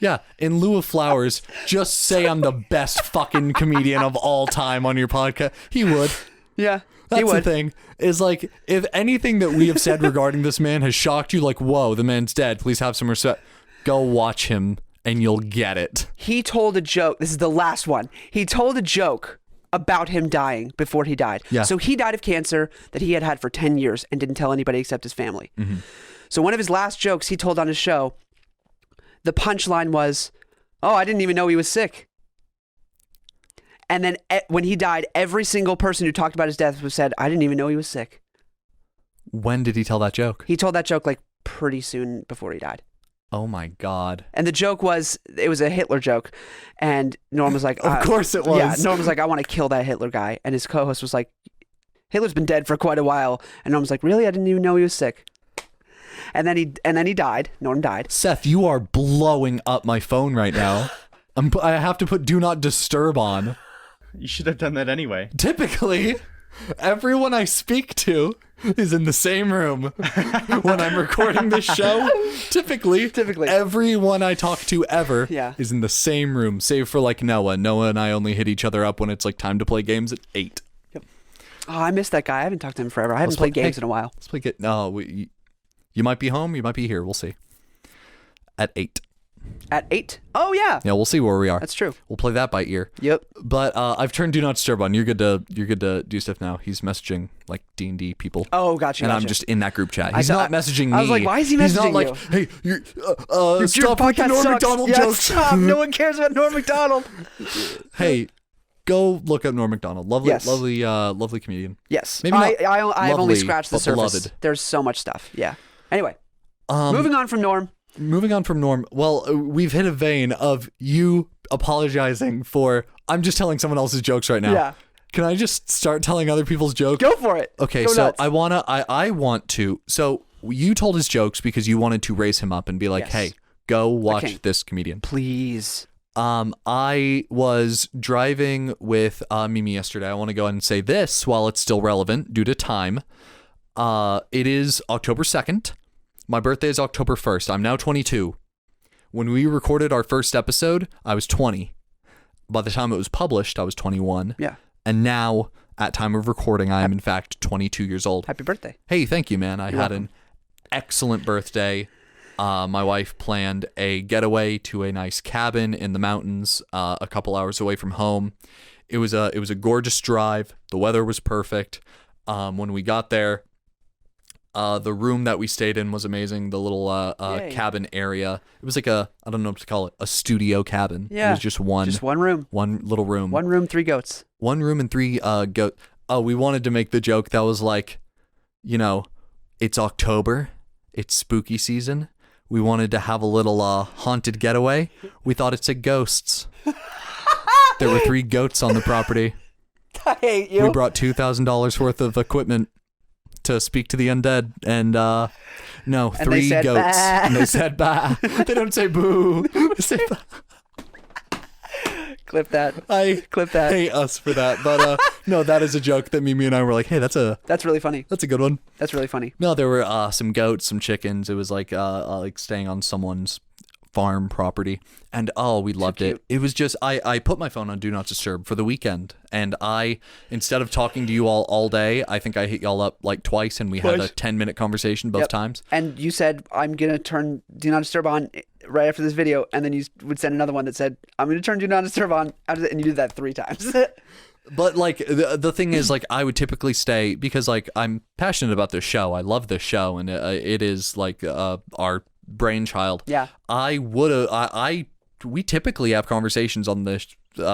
Yeah, in lieu of flowers, just say I'm the best fucking comedian of all time on your podcast. He would. Yeah. That's the thing. Is like, if anything that we have said regarding this man has shocked you, like, whoa, the man's dead, please have some respect. Go watch him and you'll get it. He told a joke. This is the last one. He told a joke about him dying before he died. Yeah. So he died of cancer that he had had for 10 years and didn't tell anybody except his family. Mm-hmm. So one of his last jokes he told on his show, the punchline was, "Oh, I didn't even know he was sick." And then when he died, every single person who talked about his death was said, "I didn't even know he was sick." When did he tell that joke? He told that joke like pretty soon before he died. Oh my God. And the joke was, it was a Hitler joke. And Norm was like, Of course it was. Yeah, Norm was like, "I want to kill that Hitler guy." And his co-host was like, "Hitler's been dead for quite a while." And Norm was like, "Really? I didn't even know he was sick." And then he died. Norm died. Seth, you are blowing up my phone right now. I have to put do not disturb on. You should have done that anyway. Typically, everyone I speak to is in the same room when I'm recording this show. Typically, everyone I talk to ever is in the same room, save for like Noah. Noah and I only hit each other up when it's like time to play games at 8. Yep. Oh, I missed that guy. I haven't talked to him forever. I haven't played games in a while. Let's play it. No, you might be home. You might be here. We'll see. At 8. At 8? Oh, yeah. Yeah, we'll see where we are. That's true. We'll play that by ear. Yep. But I've turned do not disturb on. You're good to do stuff now. He's messaging like D&D people. Oh, gotcha. And I'm just in that group chat. He's not messaging me. I was like, why is he messaging He's not you? like, hey, Your stop with the podcast Norm sucks. McDonald Yeah, jokes. Stop. No one cares about Norm McDonald. Hey, go look up Norm McDonald. Lovely, Yes. lovely comedian. Yes. Maybe not I've only lovely, scratched the but surface. beloved. There's so much stuff. Yeah. Anyway, moving on from Norm. Moving on from Norm. Well, we've hit a vein of you apologizing for. I'm just telling someone else's jokes right now. Yeah. Can I just start telling other people's jokes? Go for it. Okay, Go so nuts. I want to. So you told his jokes because you wanted to raise him up and be like, Yes. hey, go watch Okay. this comedian. Please. I was driving with Mimi yesterday. I want to go ahead and say this while it's still relevant due to time. It is October 2nd. My birthday is October 1st. I'm now 22. When we recorded our first episode, I was 20. By the time it was published, I was 21. Yeah. And now, at time of recording, I am in fact 22 years old. Happy birthday. Hey, thank you, man. I You're had welcome. an excellent birthday. My wife planned a getaway to a nice cabin in the mountains, a couple hours away from home. It was a gorgeous drive. The weather was perfect. When we got there, the room that we stayed in was amazing. The little cabin area. It was like I don't know what to call it, a studio cabin. Yeah. It was just one room. one little room. 1 room, 3 goats. 1 room and 3 goat. Oh, we wanted to make the joke that was like, it's October, it's spooky season. We wanted to have a little haunted getaway. We thought it said ghosts. There were 3 goats on the property. I hate you. We brought $2,000 worth of equipment to speak to the undead, and no, And 3 they said, goats. "Bah." And they said bah. They don't say boo. They say bah. Clip that. I Clip that. hate us for that, but no, that is a joke that Mimi and I were like, hey, that's a That's really funny. good one. That's really funny. No, there were some goats, some chickens. It was like staying on someone's farm property, and we loved it. cute. It was just I put my phone on do not disturb for the weekend, and instead of talking to you all day, I think I hit y'all up like twice, and we had a 10-minute conversation both Yep. times. And you said, "I'm going to turn Do Not Disturb on right after this video." And then you would send another one that said, "I'm going to turn Do Not Disturb on." And you did that 3 times. But like the thing is, like, I would typically stay because like I'm passionate about this show. I love this show, and it is like our brainchild. Yeah. We typically have conversations on this in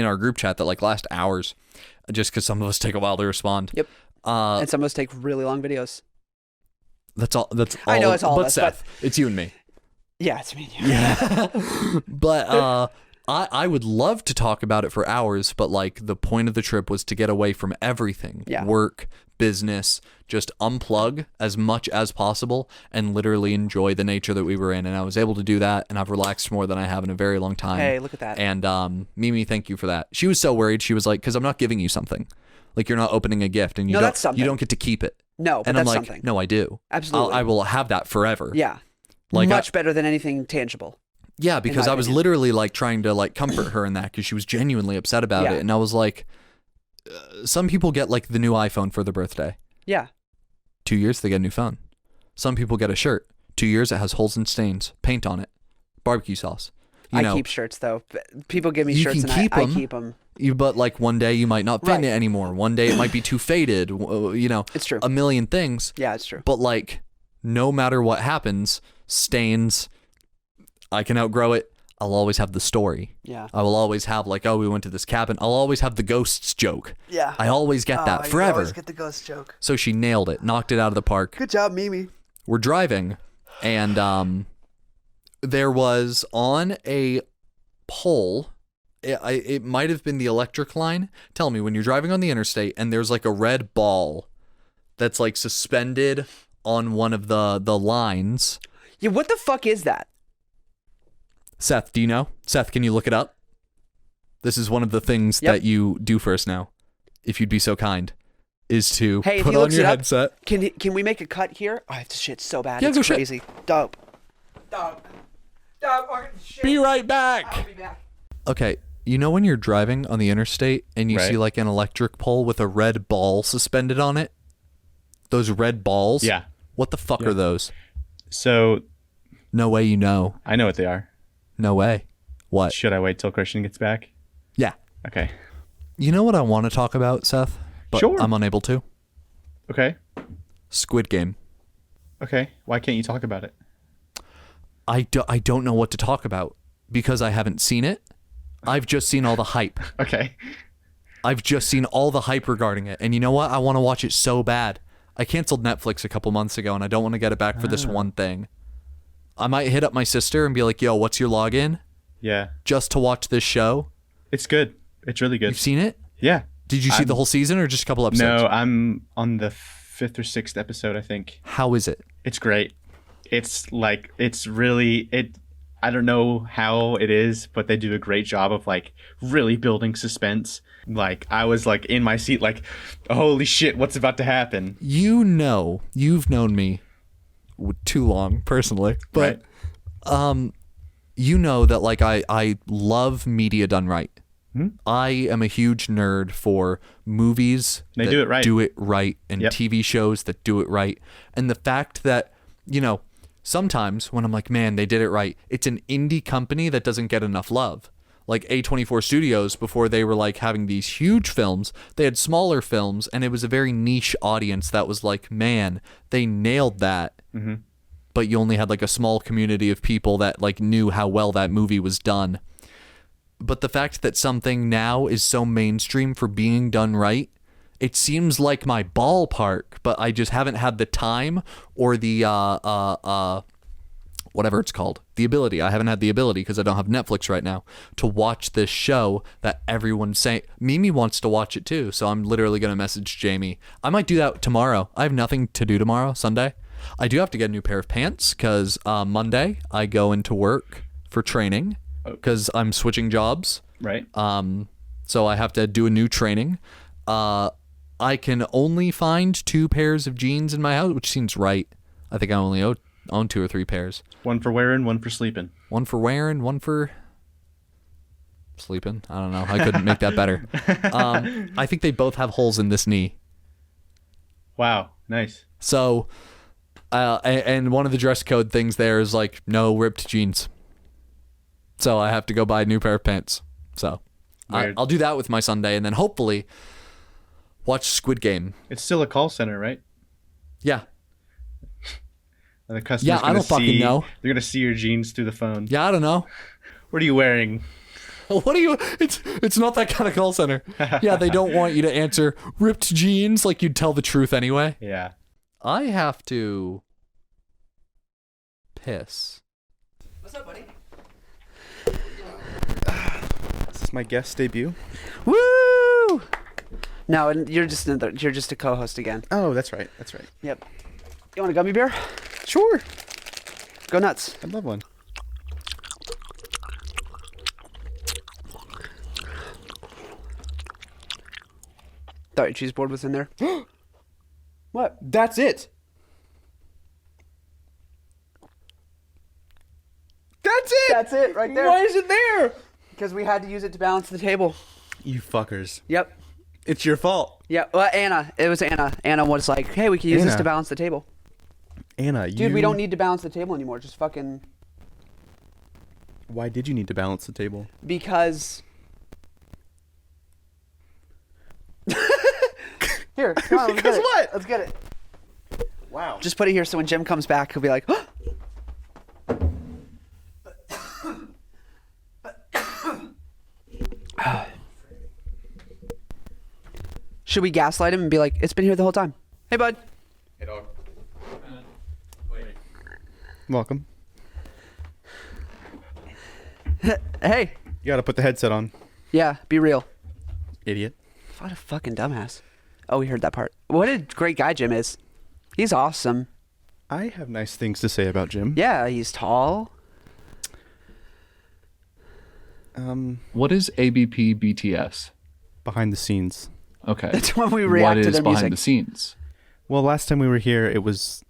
our group chat that like last hours, just because some of us take a while to respond. Yep. And some of us take really long videos. That's all. I know it's all but of us, Seth, it's you and me. Yeah, it's me. But I would love to talk about it for hours, but like the point of the trip was to get away from everything. Yeah. Work, business, just unplug as much as possible and literally enjoy the nature that we were in. And I was able to do that, and I've relaxed more than I have in a very long time. Hey, look at that. And Mimi, thank you for that. She was so worried. She was like, because I'm not giving you something. Like, you're not opening a gift, and you No, that's don't something. get to keep it. No, but And I'm that's like, something. no, I do. Absolutely. I will have that forever. Yeah. Like, Much better than anything tangible. Yeah, because my I was opinion. literally like trying to like comfort her in that because she was genuinely upset about Yeah. it. And I was like, some people get like the new iPhone for their birthday. Yeah. 2 years, they get a new phone. Some people get a shirt. 2 years, it has holes and stains, paint on it, barbecue sauce. I keep shirts though. People give me You shirts can and keep I 'em. keep them. But like one day you might not fit in Right. it anymore. One day it might be too faded. You know, It's true. a million things. Yeah, it's true. But like, no matter what happens, stains, I can outgrow it. I'll always have the story. Yeah. I will always have like, oh, we went to this cabin. I'll always have the ghosts joke. Yeah. I always get that You forever. always get the ghost joke. So she nailed it, knocked it out of the park. Good job, Mimi. We're driving, and there was on a pole. It might have been the electric line. Tell me, when you're driving on the interstate and there's like a red ball that's like suspended on one of the lines. Yeah, what the fuck is that? Seth, do you know? Seth, can you look it up? This is one of the things Yep. that you do for us now, if you'd be so kind, is to Hey, if put he on looks your it up, headset. Can we make a cut here? Oh, I have to shit so bad. Yeah, It's go shit. crazy. Dope. Dope. Shit. Be right back. I'll be back. Okay, you know when you're driving on the interstate and you Right. see like an electric pole with a red ball suspended on it? Those red balls? Yeah. What the fuck are those? So No way you know. I know what they are. No way. What? Should I wait till Christian gets back? Yeah. Okay. You know what I want to talk about, Seth? But Sure. I'm unable to. Okay. Squid Game. Okay. Why can't you talk about it? I don't know what to talk about because I haven't seen it. I've just seen all the hype. Okay. I've just seen all the hype regarding it. And you know what? I want to watch it so bad. I canceled Netflix a couple months ago and I don't want to get it back for this one thing. I might hit up my sister and be like, yo, what's your login? Yeah. Just to watch this show. It's good. It's really good. You've seen it? Yeah. Did you see the whole season or just a couple episodes? No, I'm on the 5th or 6th episode, I think. How is it? It's great. It's like, it's really, I don't know how it is, but they do a great job of like really building suspense. Like I was like in my seat, like, holy shit, what's about to happen? You know, you've known me too long personally, but you know that like I love media done right. I am a huge nerd for movies They that do it right. and Yep. TV shows that do it right. And the fact that, you know, sometimes when I'm like, man, they did it right, it's an indie company that doesn't get enough love. Like A24 Studios, before they were like having these huge films, they had smaller films, and it was a very niche audience that was like, man, they nailed that. Mm-hmm. But you only had like a small community of people that like knew how well that movie was done. But the fact that something now is so mainstream for being done right, it seems like my ballpark, but I just haven't had the time or the whatever it's called, the ability. I haven't had the ability because I don't have Netflix right now to watch this show that everyone's saying. Mimi wants to watch it too, so I'm literally going to message Jamie. I might do that tomorrow. I have nothing to do tomorrow, Sunday. I do have to get a new pair of pants because Monday I go into work for training because I'm switching jobs. Right. So I have to do a new training. I can only find 2 pairs of jeans in my house, which seems right. I think I only own 2 or 3 pairs. One for wearing, one for sleeping. One for wearing, one for sleeping. I don't know. I couldn't make that better. I think they both have holes in this knee. Wow. Nice. So, and one of the dress code things there is like no ripped jeans. So I have to go buy a new pair of pants. So Weird. I'll do that with my Sunday, and then hopefully watch Squid Game. It's still a call center, right? Yeah. And the customer's Yeah, I gonna don't fucking know. They're gonna see your jeans through the phone. Yeah, I don't know. What are you wearing? What are you? It's not that kind of call center. Yeah, they don't want you to answer ripped jeans like you'd tell the truth anyway. Yeah. I have to piss. What's up, buddy? This is my guest debut. Woo! No, and you're just a co-host again. Oh, that's right. That's right. Yep. You want a gummy bear? Sure. Go nuts. I'd love one. Thought your cheese board was in there. What? That's it. That's it. That's it right there. Why is it there? Because we had to use it to balance the table. You fuckers. Yep. It's your fault. Yeah. Well, Anna. It was Anna. Anna was like, "Hey, we can use this Anna. to balance the table." Anna, Dude, we don't need to balance the table anymore. Just fucking Why did you need to balance the table? because. Here, come on. Let's Because get it. what? Let's get it. Wow. Just put it here so when Jim comes back, he'll be like, should we gaslight him and be like, it's been here the whole time? Hey, bud. Hey, dog. Welcome. Hey. You gotta put the headset on, Yeah, be real. idiot. What a fucking dumbass. Oh, we heard that part. What a great guy Jim is. He's awesome. I have nice things to say about Jim. Yeah, he's tall. What is ABP BTS? Behind the scenes. Okay. That's when we react What to is their behind music. the scenes? Well, last time we were here, it was.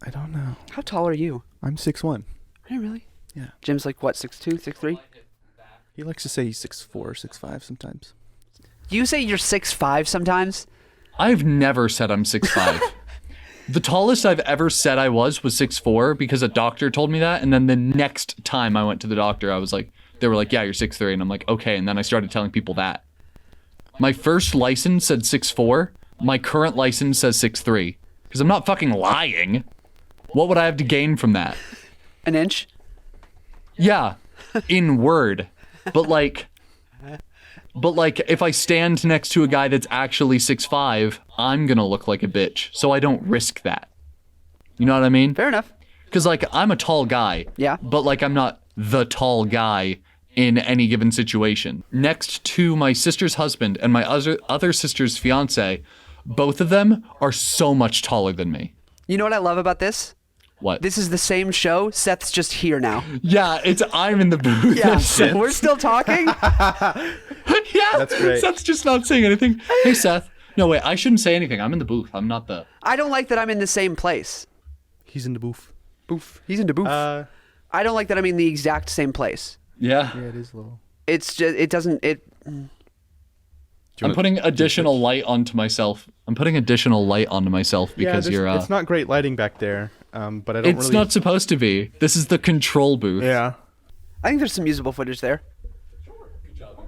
I don't know. How tall are you? I'm 6'1". Are you really? Yeah. Jim's like, what, 6'2", 6'3"? He likes to say he's 6'4", 6'5" sometimes. You say you're 6'5" sometimes? I've never said I'm 6'5". The tallest I've ever said I was 6'4" because a doctor told me that. And then the next time I went to the doctor, I was like, they were like, yeah, you're 6'3". And I'm like, okay. And then I started telling people that. My first license said 6'4". My current license says 6'3". Because I'm not fucking lying. What would I have to gain from that? An inch? Yeah, in word. But like, if I stand next to a guy that's actually 6'5", I'm gonna look like a bitch. So I don't risk that. You know what I mean? Fair enough. Because like, I'm a tall guy. Yeah. But like, I'm not the tall guy in any given situation. Next to my sister's husband and my other sister's fiance, both of them are so much taller than me. You know what I love about this? What? This is the same show. Seth's just here now. Yeah, I'm in the booth. Yeah, so we're still talking. Yeah, That's great. Seth's just not saying anything. Hey, Seth. No, wait, I shouldn't say anything. I'm in the booth. I'm not the... I don't like that I'm in the same place. He's in the booth. Boof. He's into boof. I don't like that I'm in the exact same place. Yeah. Yeah, it is a little. It's just, it doesn't, it... I'm putting additional light onto myself. Because you're... It's not great lighting back there, but I don't It's really... not supposed to be. This is the control booth. Yeah. I think there's some usable footage there. Sure. Good job.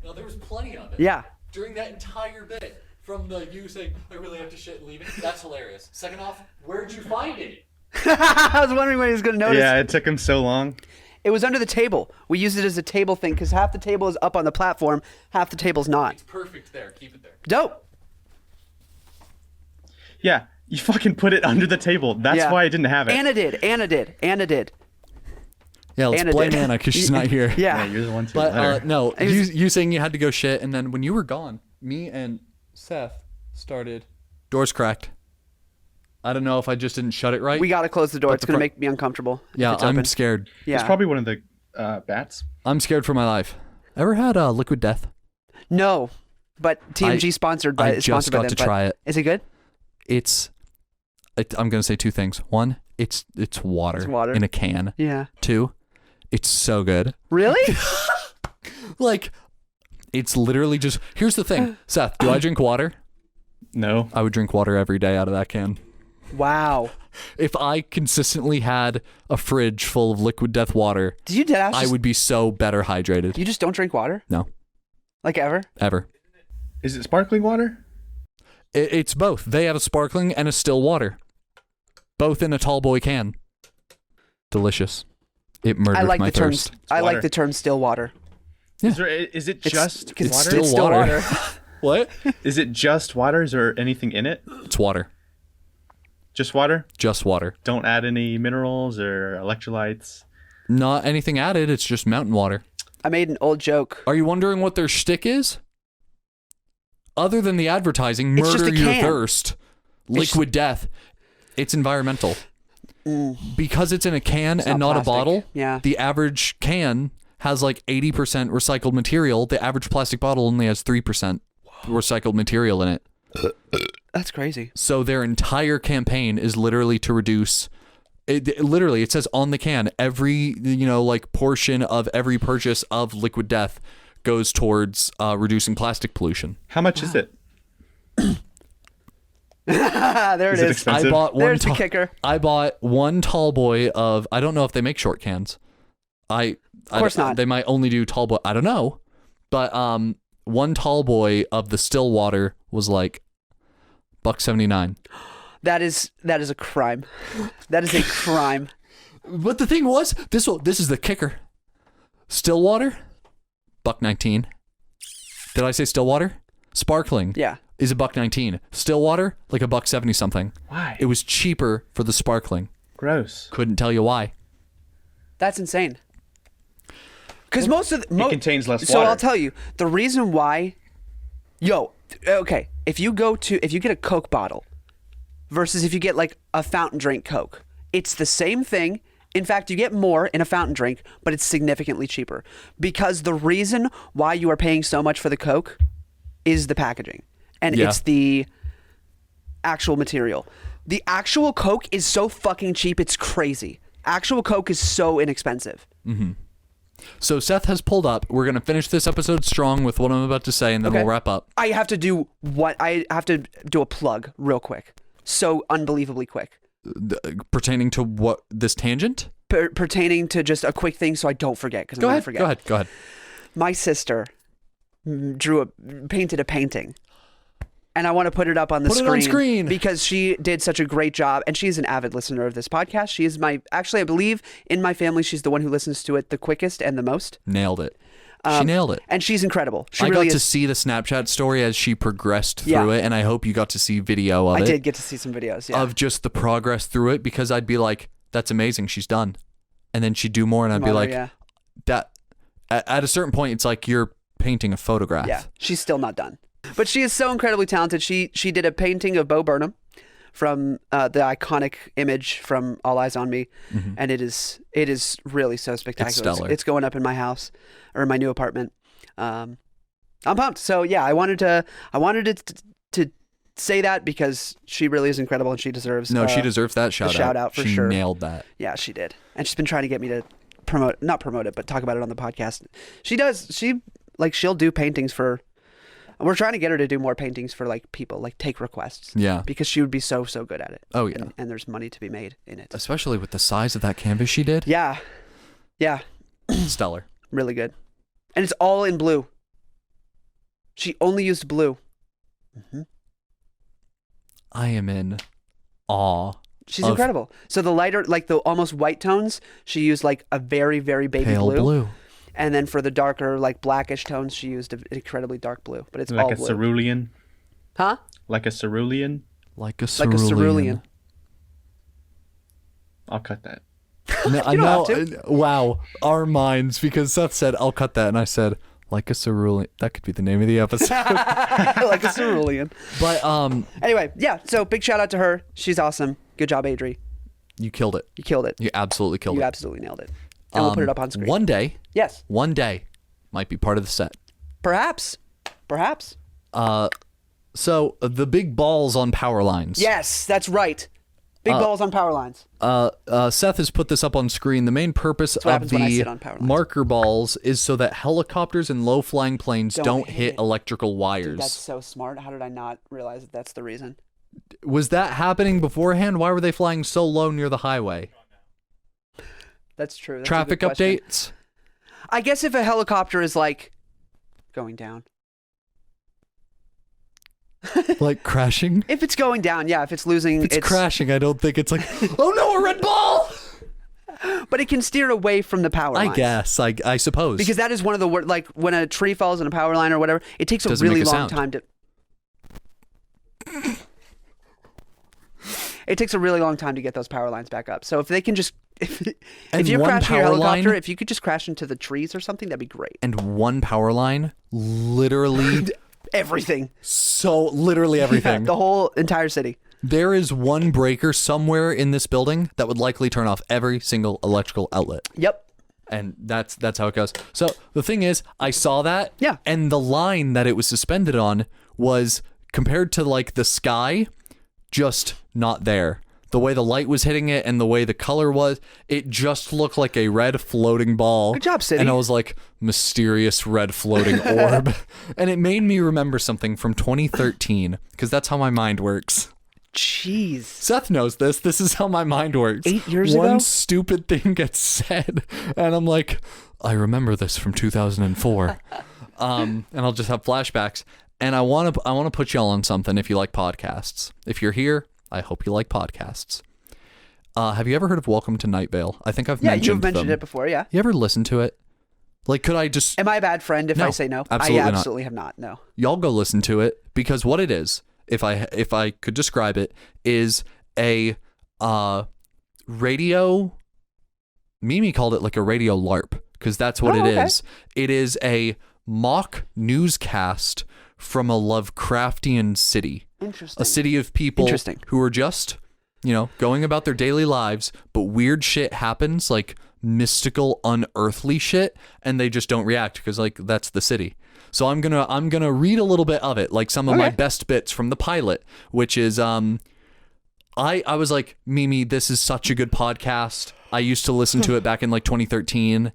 No, there was plenty of it. Yeah. During that entire bit, from the you saying, I really have to shit and leaving, that's hilarious. Second off, where'd you find it? I was wondering when he was going to notice. Yeah, it took him so long. It was under the table. We used it as a table thing because half the table is up on the platform, half the table's not. It's perfect there. Keep it there. Dope. Yeah, you fucking put it under the table. That's Yeah. why I didn't have it. Anna did. Yeah, let's Anna blame did. Anna because she's not here. Yeah. Yeah, you're the one to But no, It was- you saying you had to go shit, and then when you were gone, me and Seth started. Doors cracked. I don't know if I just didn't shut it right. We got to close the door. But It's the going to fr- make me uncomfortable. if yeah, it's I'm open. scared. Yeah. It's probably one of the bats. I'm scared for my life. Ever had Liquid Death? No, but TMG sponsored by I is just sponsored by got them, to but try it. Is it good? I'm gonna say two things. One, it's water, It's water. in a can. Yeah. Two, it's so good. Really? Like, it's literally just. Here's the thing, Seth. Do I drink water? No. I would drink water every day out of that can. Wow. If I consistently had a fridge full of liquid death water, Do you dead ass? I would be so better hydrated. You just don't drink water? No, Like ever? ever. Is it sparkling water? It's both. They have a sparkling and a still water. Both in a tall boy can. Delicious. It murdered I like my the term. thirst. I like water. the term still water. Is it just It's water? still It's still water. water. What? Is it just water? Is there anything in it? It's water. Just water? Just water. Don't add any minerals or electrolytes. Not anything added. It's just mountain water. I made an old joke. Are you wondering what their shtick is? Other than the advertising, It's just murder a your can. thirst, liquid death. It's environmental. Because it's in a can and not plastic. a bottle, Yeah. the average can has like 80% recycled material. The average plastic bottle only has 3% recycled material in it. That's crazy. So their entire campaign is literally to reduce it says on the can every like portion of every purchase of liquid death goes towards reducing plastic pollution. How much is it? There it Is it is. expensive? I bought one There's the kicker. I bought one tall boy of, I don't know if they make short cans. Of course not. They might only do tall boy. I don't know. But one tall boy of the still water was like $1.79. That is a crime. That is a crime. But the thing was, this is the kicker. Stillwater, $1.19. Did I say Stillwater? Sparkling. Yeah. Is $1.19. Stillwater, like $1.70 something. Why? It was cheaper for the sparkling. Gross. Couldn't tell you why. That's insane. Because most of the, It contains less So water. I'll tell you the reason why. Okay, if you get a Coke bottle versus if you get like a fountain drink Coke, it's the same thing. In fact, you get more in a fountain drink, but it's significantly cheaper because the reason why you are paying so much for the Coke is the packaging, and Yeah. it's the actual material. The actual Coke is so fucking cheap, it's crazy. Actual Coke is so inexpensive. So Seth has pulled up. We're going to finish this episode strong with what I'm about to say, and then Okay. we'll wrap up. I have to do a plug real quick. So unbelievably quick. Pertaining to what, this tangent? Pertaining to just a quick thing so I don't forget because I'm going to forget. Go ahead. My sister painted a painting. And I want to put it up on the Put it on screen. because she did such a great job, and she's an avid listener of this podcast. She is I believe in my family, she's the one who listens to it the quickest and the most. Nailed it. She nailed it. And she's incredible. She I really got to is. see the Snapchat story as she progressed through Yeah. it, and I hope you got to see video of I it. did get to see some videos. Yeah. Of just the progress through it, because I'd be like, that's amazing, she's done. And then she'd do more, and I'd be Mother, like, yeah. that. At a certain point, it's like you're painting a photograph. Yeah, she's still not done. But she is so incredibly talented. She did a painting of Bo Burnham from the iconic image from All Eyes on Me, and it is really so spectacular. stellar. It's going up in my house or in my new apartment. I'm pumped. So yeah, I wanted to say that because she really is incredible and she deserves. No, she deserves that shout out. shout out for she sure. nailed that. Yeah, she did, and she's been trying to get me to not promote it, but talk about it on the podcast. She'll do paintings for. We're trying to get her to do more paintings for like people, like take requests. Yeah. Because she would be so good at it. Oh, yeah. And there's money to be made in it. Especially with the size of that canvas she did. Yeah. Yeah. Stellar. Really good. And it's all in blue. She only used blue. I am in awe. She's of incredible. So the lighter, like the almost white tones, she used like a very, very baby Pale blue. And then for the darker, like blackish tones, she used an incredibly dark blue. But it's Like all a blue. cerulean. Huh? Like a cerulean. Like a Like a cerulean. cerulean. I'll cut that. No, I You know. don't have Wow. Our minds, because Seth said, I'll cut that. And I said, like a cerulean. That could be the name of the episode. Like a cerulean. But Anyway, yeah. So big shout out to her. She's awesome. Good job, Adri. you killed it. You killed it. You absolutely killed You it. absolutely nailed it. And we'll put it up on screen. One day Yes. might be part of the set. Perhaps. So the big balls on power lines. Yes, that's right. Big balls on power lines. Seth has put this up on screen. The main purpose what of happens when I the sit on power lines. marker balls is so that helicopters and low-flying planes Don't don't hit hit electrical wires. That's so smart. How did I not realize that that's the reason? Was that happening beforehand? Why were they flying so low near the highway? That's true. That's a Traffic good question. updates? I guess if a helicopter is like going down. Like crashing? If it's going down, yeah. If it's losing, It's crashing. I don't think it's like, oh no, a red ball! But it can steer away from the power lines. I guess. I suppose. Because that is one of the worst. Like when a tree falls in a power line or whatever, it takes a Doesn't really make a long sound. time to. It takes a really long time to get those power lines back up. So if they can just, if And you're one crashing your power helicopter, line- if you could just crash into the trees or something, that'd be great. And one power line, literally, Everything. literally everything. The whole entire city. There is one breaker somewhere in this building that would likely turn off every single electrical outlet. Yep. And that's how it goes. So the thing is, I saw that. Yeah. And the line that it was suspended on was, compared to like the sky, just not there. The way the light was hitting it and the way the color was, it just looked like a red floating ball. Good job, City. And I was like, mysterious red floating orb. And it made me remember something from 2013, because that's how my mind works. Jeez. Seth knows this. This is how my mind works. 8 years One ago? stupid thing gets said, and I'm like, I remember this from 2004. And I'll just have flashbacks. And I want to put y'all on something if you like podcasts. If you're here, I hope you like podcasts. Have you ever heard of Welcome to Night Vale? I think I've mentioned you've mentioned them. it before, yeah. You ever listen to it? Like, could I just... Am I a bad friend if No, I say no? absolutely I not. absolutely have not, no. Y'all go listen to it, because what it is, if I could describe it, is a radio... Mimi called it like a radio LARP, because that's what it okay. is. It is a mock newscast from a Lovecraftian city. Interesting. A city of people Interesting. who are just, going about their daily lives, but weird shit happens, like mystical, unearthly shit, and they just don't react because like that's the city. So I'm gonna read a little bit of it, like some of my best bits from the pilot, which is I was like, Mimi, this is such a good podcast. I used to listen to it back in like 2013.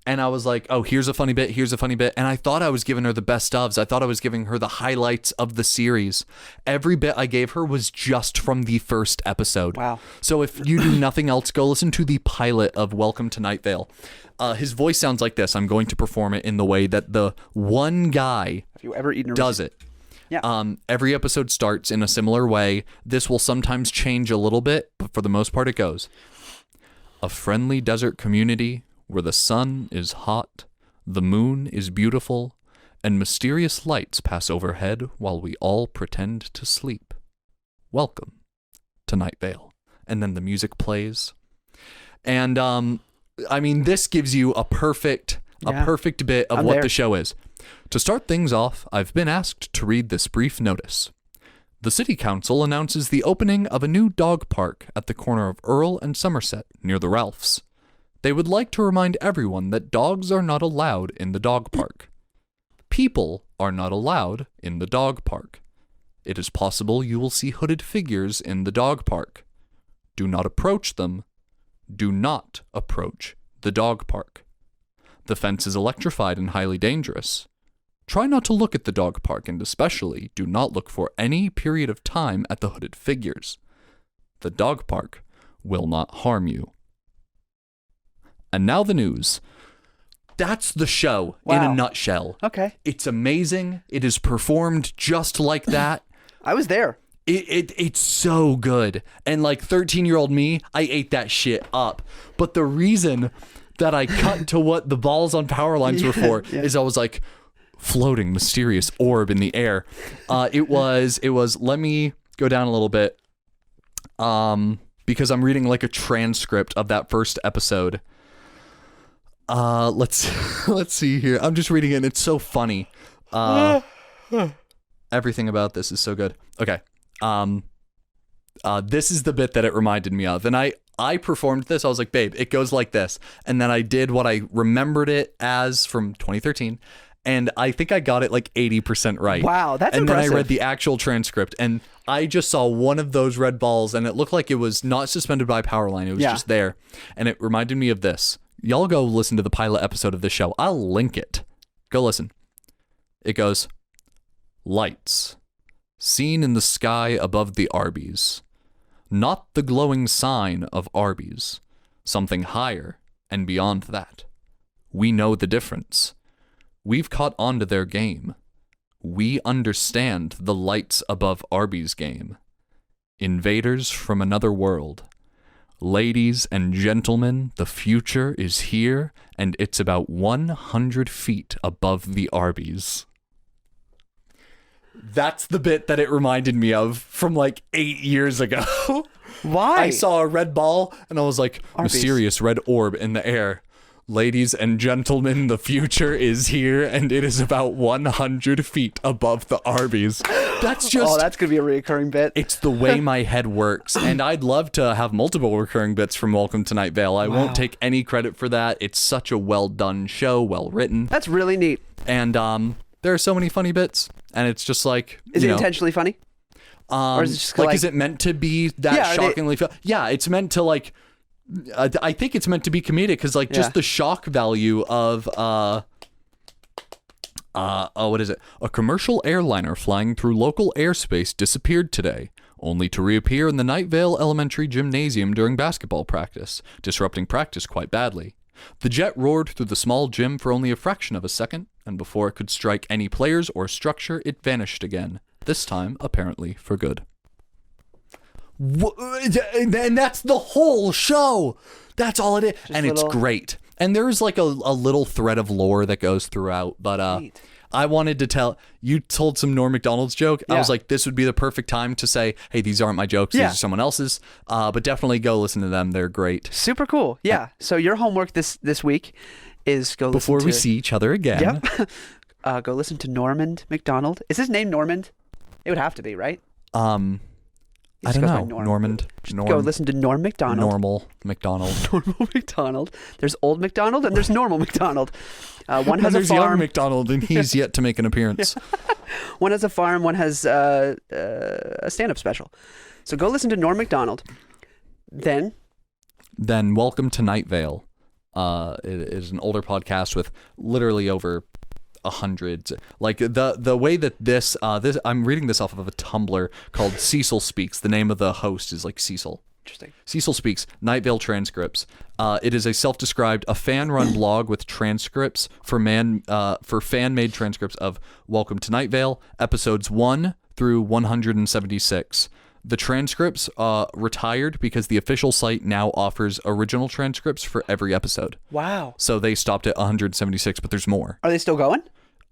And I was like, oh, here's a funny bit. And I thought I was giving her the best ofs. I thought I was giving her the highlights of the series. Every bit I gave her was just from the first episode. Wow. So if you do nothing else, go listen to the pilot of Welcome to Night Vale. His voice sounds like this. I'm going to perform it in the way that the one guy Have you ever eaten a does it. Yeah. Every episode starts in a similar way. This will sometimes change a little bit, but for the most part it goes. A friendly desert community where the sun is hot, the moon is beautiful, and mysterious lights pass overhead while we all pretend to sleep. Welcome to Night Vale. And then the music plays. And this gives you a perfect bit of I'm what there. the show is. To start things off, I've been asked to read this brief notice. The City Council announces the opening of a new dog park at the corner of Earl and Somerset near the Ralphs. They would like to remind everyone that dogs are not allowed in the dog park. People are not allowed in the dog park. It is possible you will see hooded figures in the dog park. Do not approach them. Do not approach the dog park. The fence is electrified and highly dangerous. Try not to look at the dog park, and especially do not look for any period of time at the hooded figures. The dog park will not harm you. And now the news. That's the show in a Wow. nutshell. Okay. It's amazing. It is performed just like that. I was there. It's so good. And like 13-year-old me, I ate that shit up. But the reason that I cut to what the balls on power lines were for is I was like, floating mysterious orb in the air. It was let me go down a little bit. Because I'm reading like a transcript of that first episode. Let's see here. I'm just reading it and it's so funny. Everything about this is so good. Okay. This is the bit that it reminded me of. And I performed this. I was like, babe, it goes like this. And then I did what I remembered it as from 2013. And I think I got it like 80% right. Wow, that's and impressive. And then I read the actual transcript and I just saw one of those red balls and it looked like it was not suspended by a power line. It was just there. And it reminded me of this. Y'all go listen to the pilot episode of this show. I'll link it. Go listen. It goes, lights, seen in the sky above the Arby's. Not the glowing sign of Arby's. Something higher and beyond that. We know the difference. We've caught on to their game. We understand the lights above Arby's game. Invaders from another world. Ladies and gentlemen, the future is here, and it's about 100 feet above the Arby's. That's the bit that it reminded me of from like 8 years ago. Why? I saw a red ball, and I was like, Arby's. mysterious red orb in the air. Ladies and gentlemen, the future is here, and it is about 100 feet above the Arby's. That's just... Oh, that's going to be a reoccurring bit. It's the way my head works, and I'd love to have multiple recurring bits from Welcome to Night Vale. I won't take any credit for that. It's such a well-done show, well-written. That's really neat. And there are so many funny bits, and it's just like... Is it intentionally funny? Or is it just like, like... is it meant to be that shockingly... Yeah, it's meant to, like... I think it's meant to be comedic, because, like, just the shock value of... what is it? A commercial airliner flying through local airspace disappeared today, only to reappear in the Night Vale Elementary Gymnasium during basketball practice, disrupting practice quite badly. The jet roared through the small gym for only a fraction of a second, and before it could strike any players or structure, it vanished again, this time apparently for good. And that's the whole show. That's all it is. And it's great. And there's like a little thread of lore that goes throughout. But Neat. I wanted to tell, you told some Norm McDonald's joke. I was like, this would be the perfect time to say, hey, these aren't my jokes. These are someone else's. But definitely go listen to them. They're great. Super cool. Yeah. So your homework this week is go listen Before we see each other again. Yep. Go listen to Norman McDonald. Is his name Normand? It would have to be, right? I don't know. Norm. Go listen to Norm McDonald. Normal McDonald. Normal McDonald. There's old McDonald and there's normal McDonald. One has and there's a farm. young McDonald, and he's yet to make an appearance. One has a farm. One has a stand-up special. So go listen to Norm McDonald. Then Welcome to Night Vale. It is an older podcast with literally over 100. Like the way that this I'm reading this off of a Tumblr called Cecil Speaks. The name of the host is like Cecil. interesting. Cecil Speaks, Night Vale transcripts. It is a self-described, a fan-run blog with transcripts for fan-made transcripts of Welcome to Night Vale, episodes 1 through 176. The transcripts retired because the official site now offers original transcripts for every episode. Wow. So they stopped at 176, but there's more. Are they still going?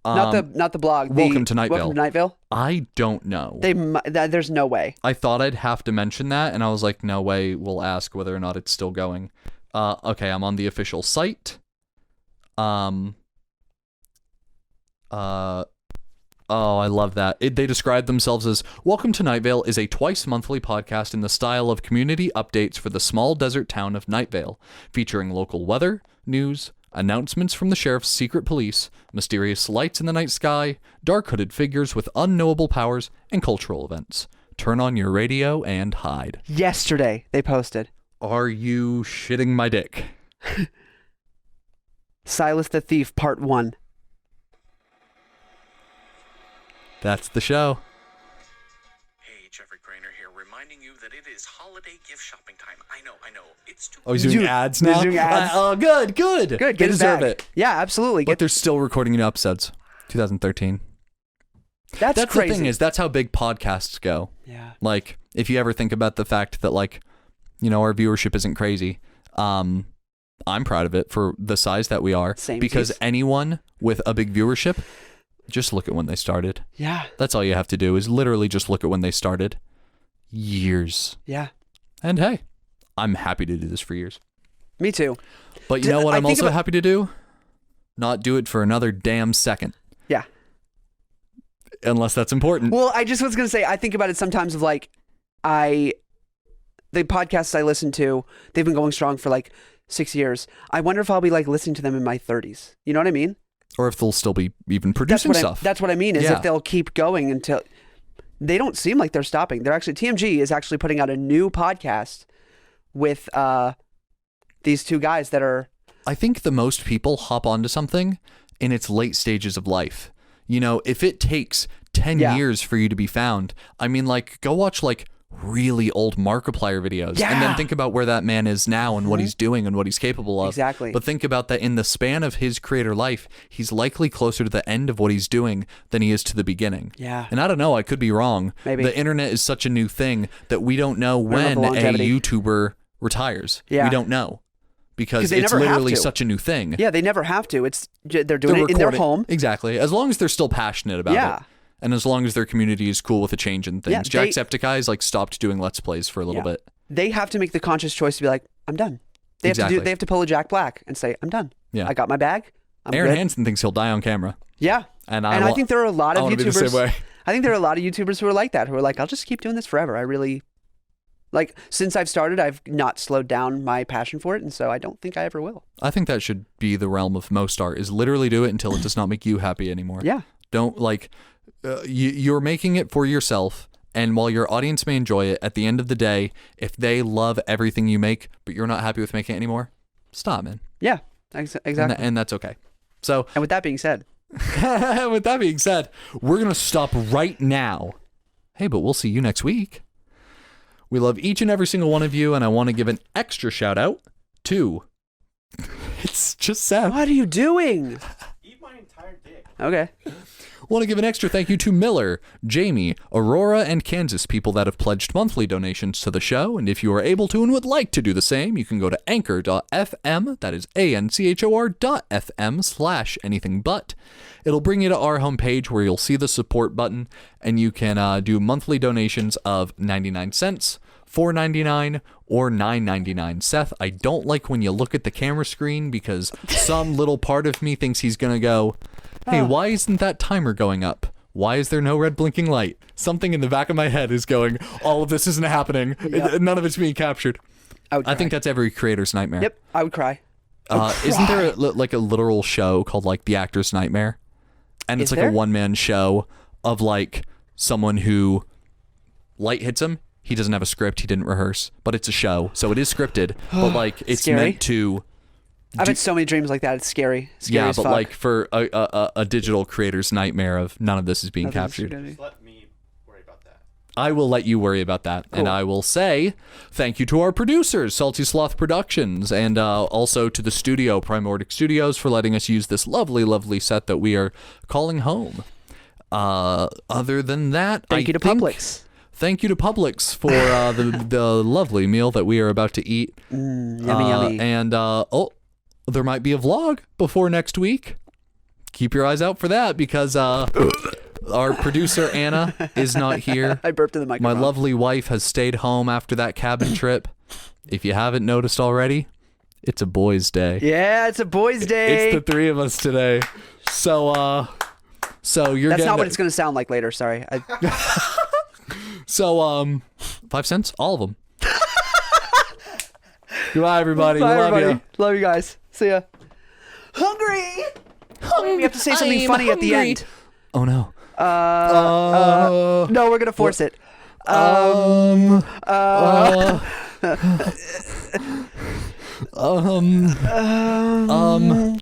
Not the blog. Welcome to Night Vale. Welcome to Night Vale. I don't know. There's no way. I thought I'd have to mention that, and I was like, no way. We'll ask whether or not it's still going. Okay, I'm on the official site. Oh, I love that. They describe themselves as, Welcome to Night Vale is a twice-monthly podcast in the style of community updates for the small desert town of Night Vale, featuring local weather, news, announcements from the sheriff's secret police, mysterious lights in the night sky, dark hooded figures with unknowable powers, and cultural events. Turn on your radio and hide. Yesterday, they posted. Are you shitting my dick? Silas the Thief, Part 1. That's the show. Hey, Jeffrey Craner here, reminding you that it is holiday gift shopping time. I know. It's too... Oh, he's doing ads now? He's doing ads. Oh, good. Good, They get his deserve bag. it. Yeah, absolutely. But they're still recording new episodes. 2013. That's crazy. The thing is, that's how big podcasts go. Yeah. Like, if you ever think about the fact that, like, you know, our viewership isn't crazy, I'm proud of it for the size that we are. Same because piece. anyone with a big viewership, just look at when they started. Yeah. That's all you have to do is literally just look at when they started. Years. Yeah. And hey, I'm happy to do this for years. Me too. But you know what I'm also happy to do? Not do it for another damn second. Yeah. Unless that's important. Well, I just was going to say, I think about it sometimes of like, the podcasts I listen to, they've been going strong for like 6 years. I wonder if I'll be like listening to them in my 30s. You know what I mean? Or if they'll still be even producing stuff. That's what I mean, is if they'll keep going until... They don't seem like they're stopping. They're actually... TMG is actually putting out a new podcast with these two guys that are... I think the most people hop onto something in its late stages of life. You know, if it takes 10 Yeah. years for you to be found. I mean, like, go watch like really old Markiplier videos and Yeah. then think about where that man is now and what he's doing and what he's capable of. Exactly. But think about that in the span of his creator life, he's likely closer to the end of what he's doing than he is to the beginning. Yeah. And I don't know, I could be wrong. Maybe. The internet is such a new thing that we don't know don't know when the a longevity. YouTuber retires. Yeah. We don't know. Because they it's never have literally to. such a new thing. Yeah, they never have to. They're doing it in their recording- home. Exactly. As long as they're still passionate about Yeah. it. And as long as their community is cool with a change in things. Yeah, Jacksepticeye like stopped doing Let's Plays for a little Yeah. bit. They have to make the conscious choice to be like, I'm done. They have Exactly. to They have to pull a Jack Black and say, I'm done. Yeah. I got my bag. I'm Aaron good. Hansen thinks he'll die on camera. Yeah. And I think there are a lot I of wanna be the YouTubers. same way. I think there are a lot of YouTubers who are like that, who are like, I'll just keep doing this forever. I really like, since I've started, I've not slowed down my passion for it, and so I don't think I ever will. I think that should be the realm of most art, is literally do it until it does not make you happy anymore. Yeah. Don't like, you're making it for yourself. And while your audience may enjoy it, at the end of the day, if they love everything you make, but you're not happy with making it anymore, stop, man. Yeah. Exactly. And that's okay. So And with that being said, with that being said, we're going to stop right now. Hey, but we'll see you next week. We love each and every single one of you, and I want to give an extra shout out to... It's just sad. what are you doing? Eat my entire dick. Okay. Want to give an extra thank you to Miller, Jamie, Aurora, and Kansas, people that have pledged monthly donations to the show. And if you are able to and would like to do the same, you can go to anchor.fm, that is anchor.fm/anythingbut. It'll bring you to our homepage where you'll see the support button, and you can do monthly donations of 99 cents, $4.99, or $9.99. Seth, I don't like when you look at the camera screen because some little part of me thinks he's going to go, hey, why isn't that timer going up? Why is there no red blinking light? Something in the back of my head is going, all of this isn't happening. None of it's being captured. I think that's every creator's nightmare. Yep. I would cry. Isn't there like a literal show called like The Actor's Nightmare? And it's Is like there? a one-man show of like someone who light hits him. He doesn't have a script. He didn't rehearse, but it's a show. So it is scripted, but like it's Scary. meant to... I've had so many dreams like that. It's scary. Scary Yeah, as but fuck. like for a digital creator's nightmare of none of this is being Nothing's captured. gonna be- Let me worry about that. I will let you worry about that. And I will say thank you to our producers, Salty Sloth Productions, and also to the studio, Primordic Studios, for letting us use this lovely, lovely set that we are calling home. Other than that, Thank you to Publix. Thank you to Publix for the lovely meal that we are about to eat. Yummy, yummy. And there might be a vlog before next week. Keep your eyes out for that because our producer Anna is not here. I burped in the My microphone. lovely wife has stayed home after that cabin trip. If you haven't noticed already, it's a boys' day. Yeah, it's a boys' day. It's the three of us today. So you're That's getting not what it's going to sound like later. Sorry. 5 cents, all of them. Goodbye, everybody. Bye, we love everybody. you. Love you guys. See ya. Hungry. We have to say something funny at the end. Oh no. No, we're gonna force it. Um.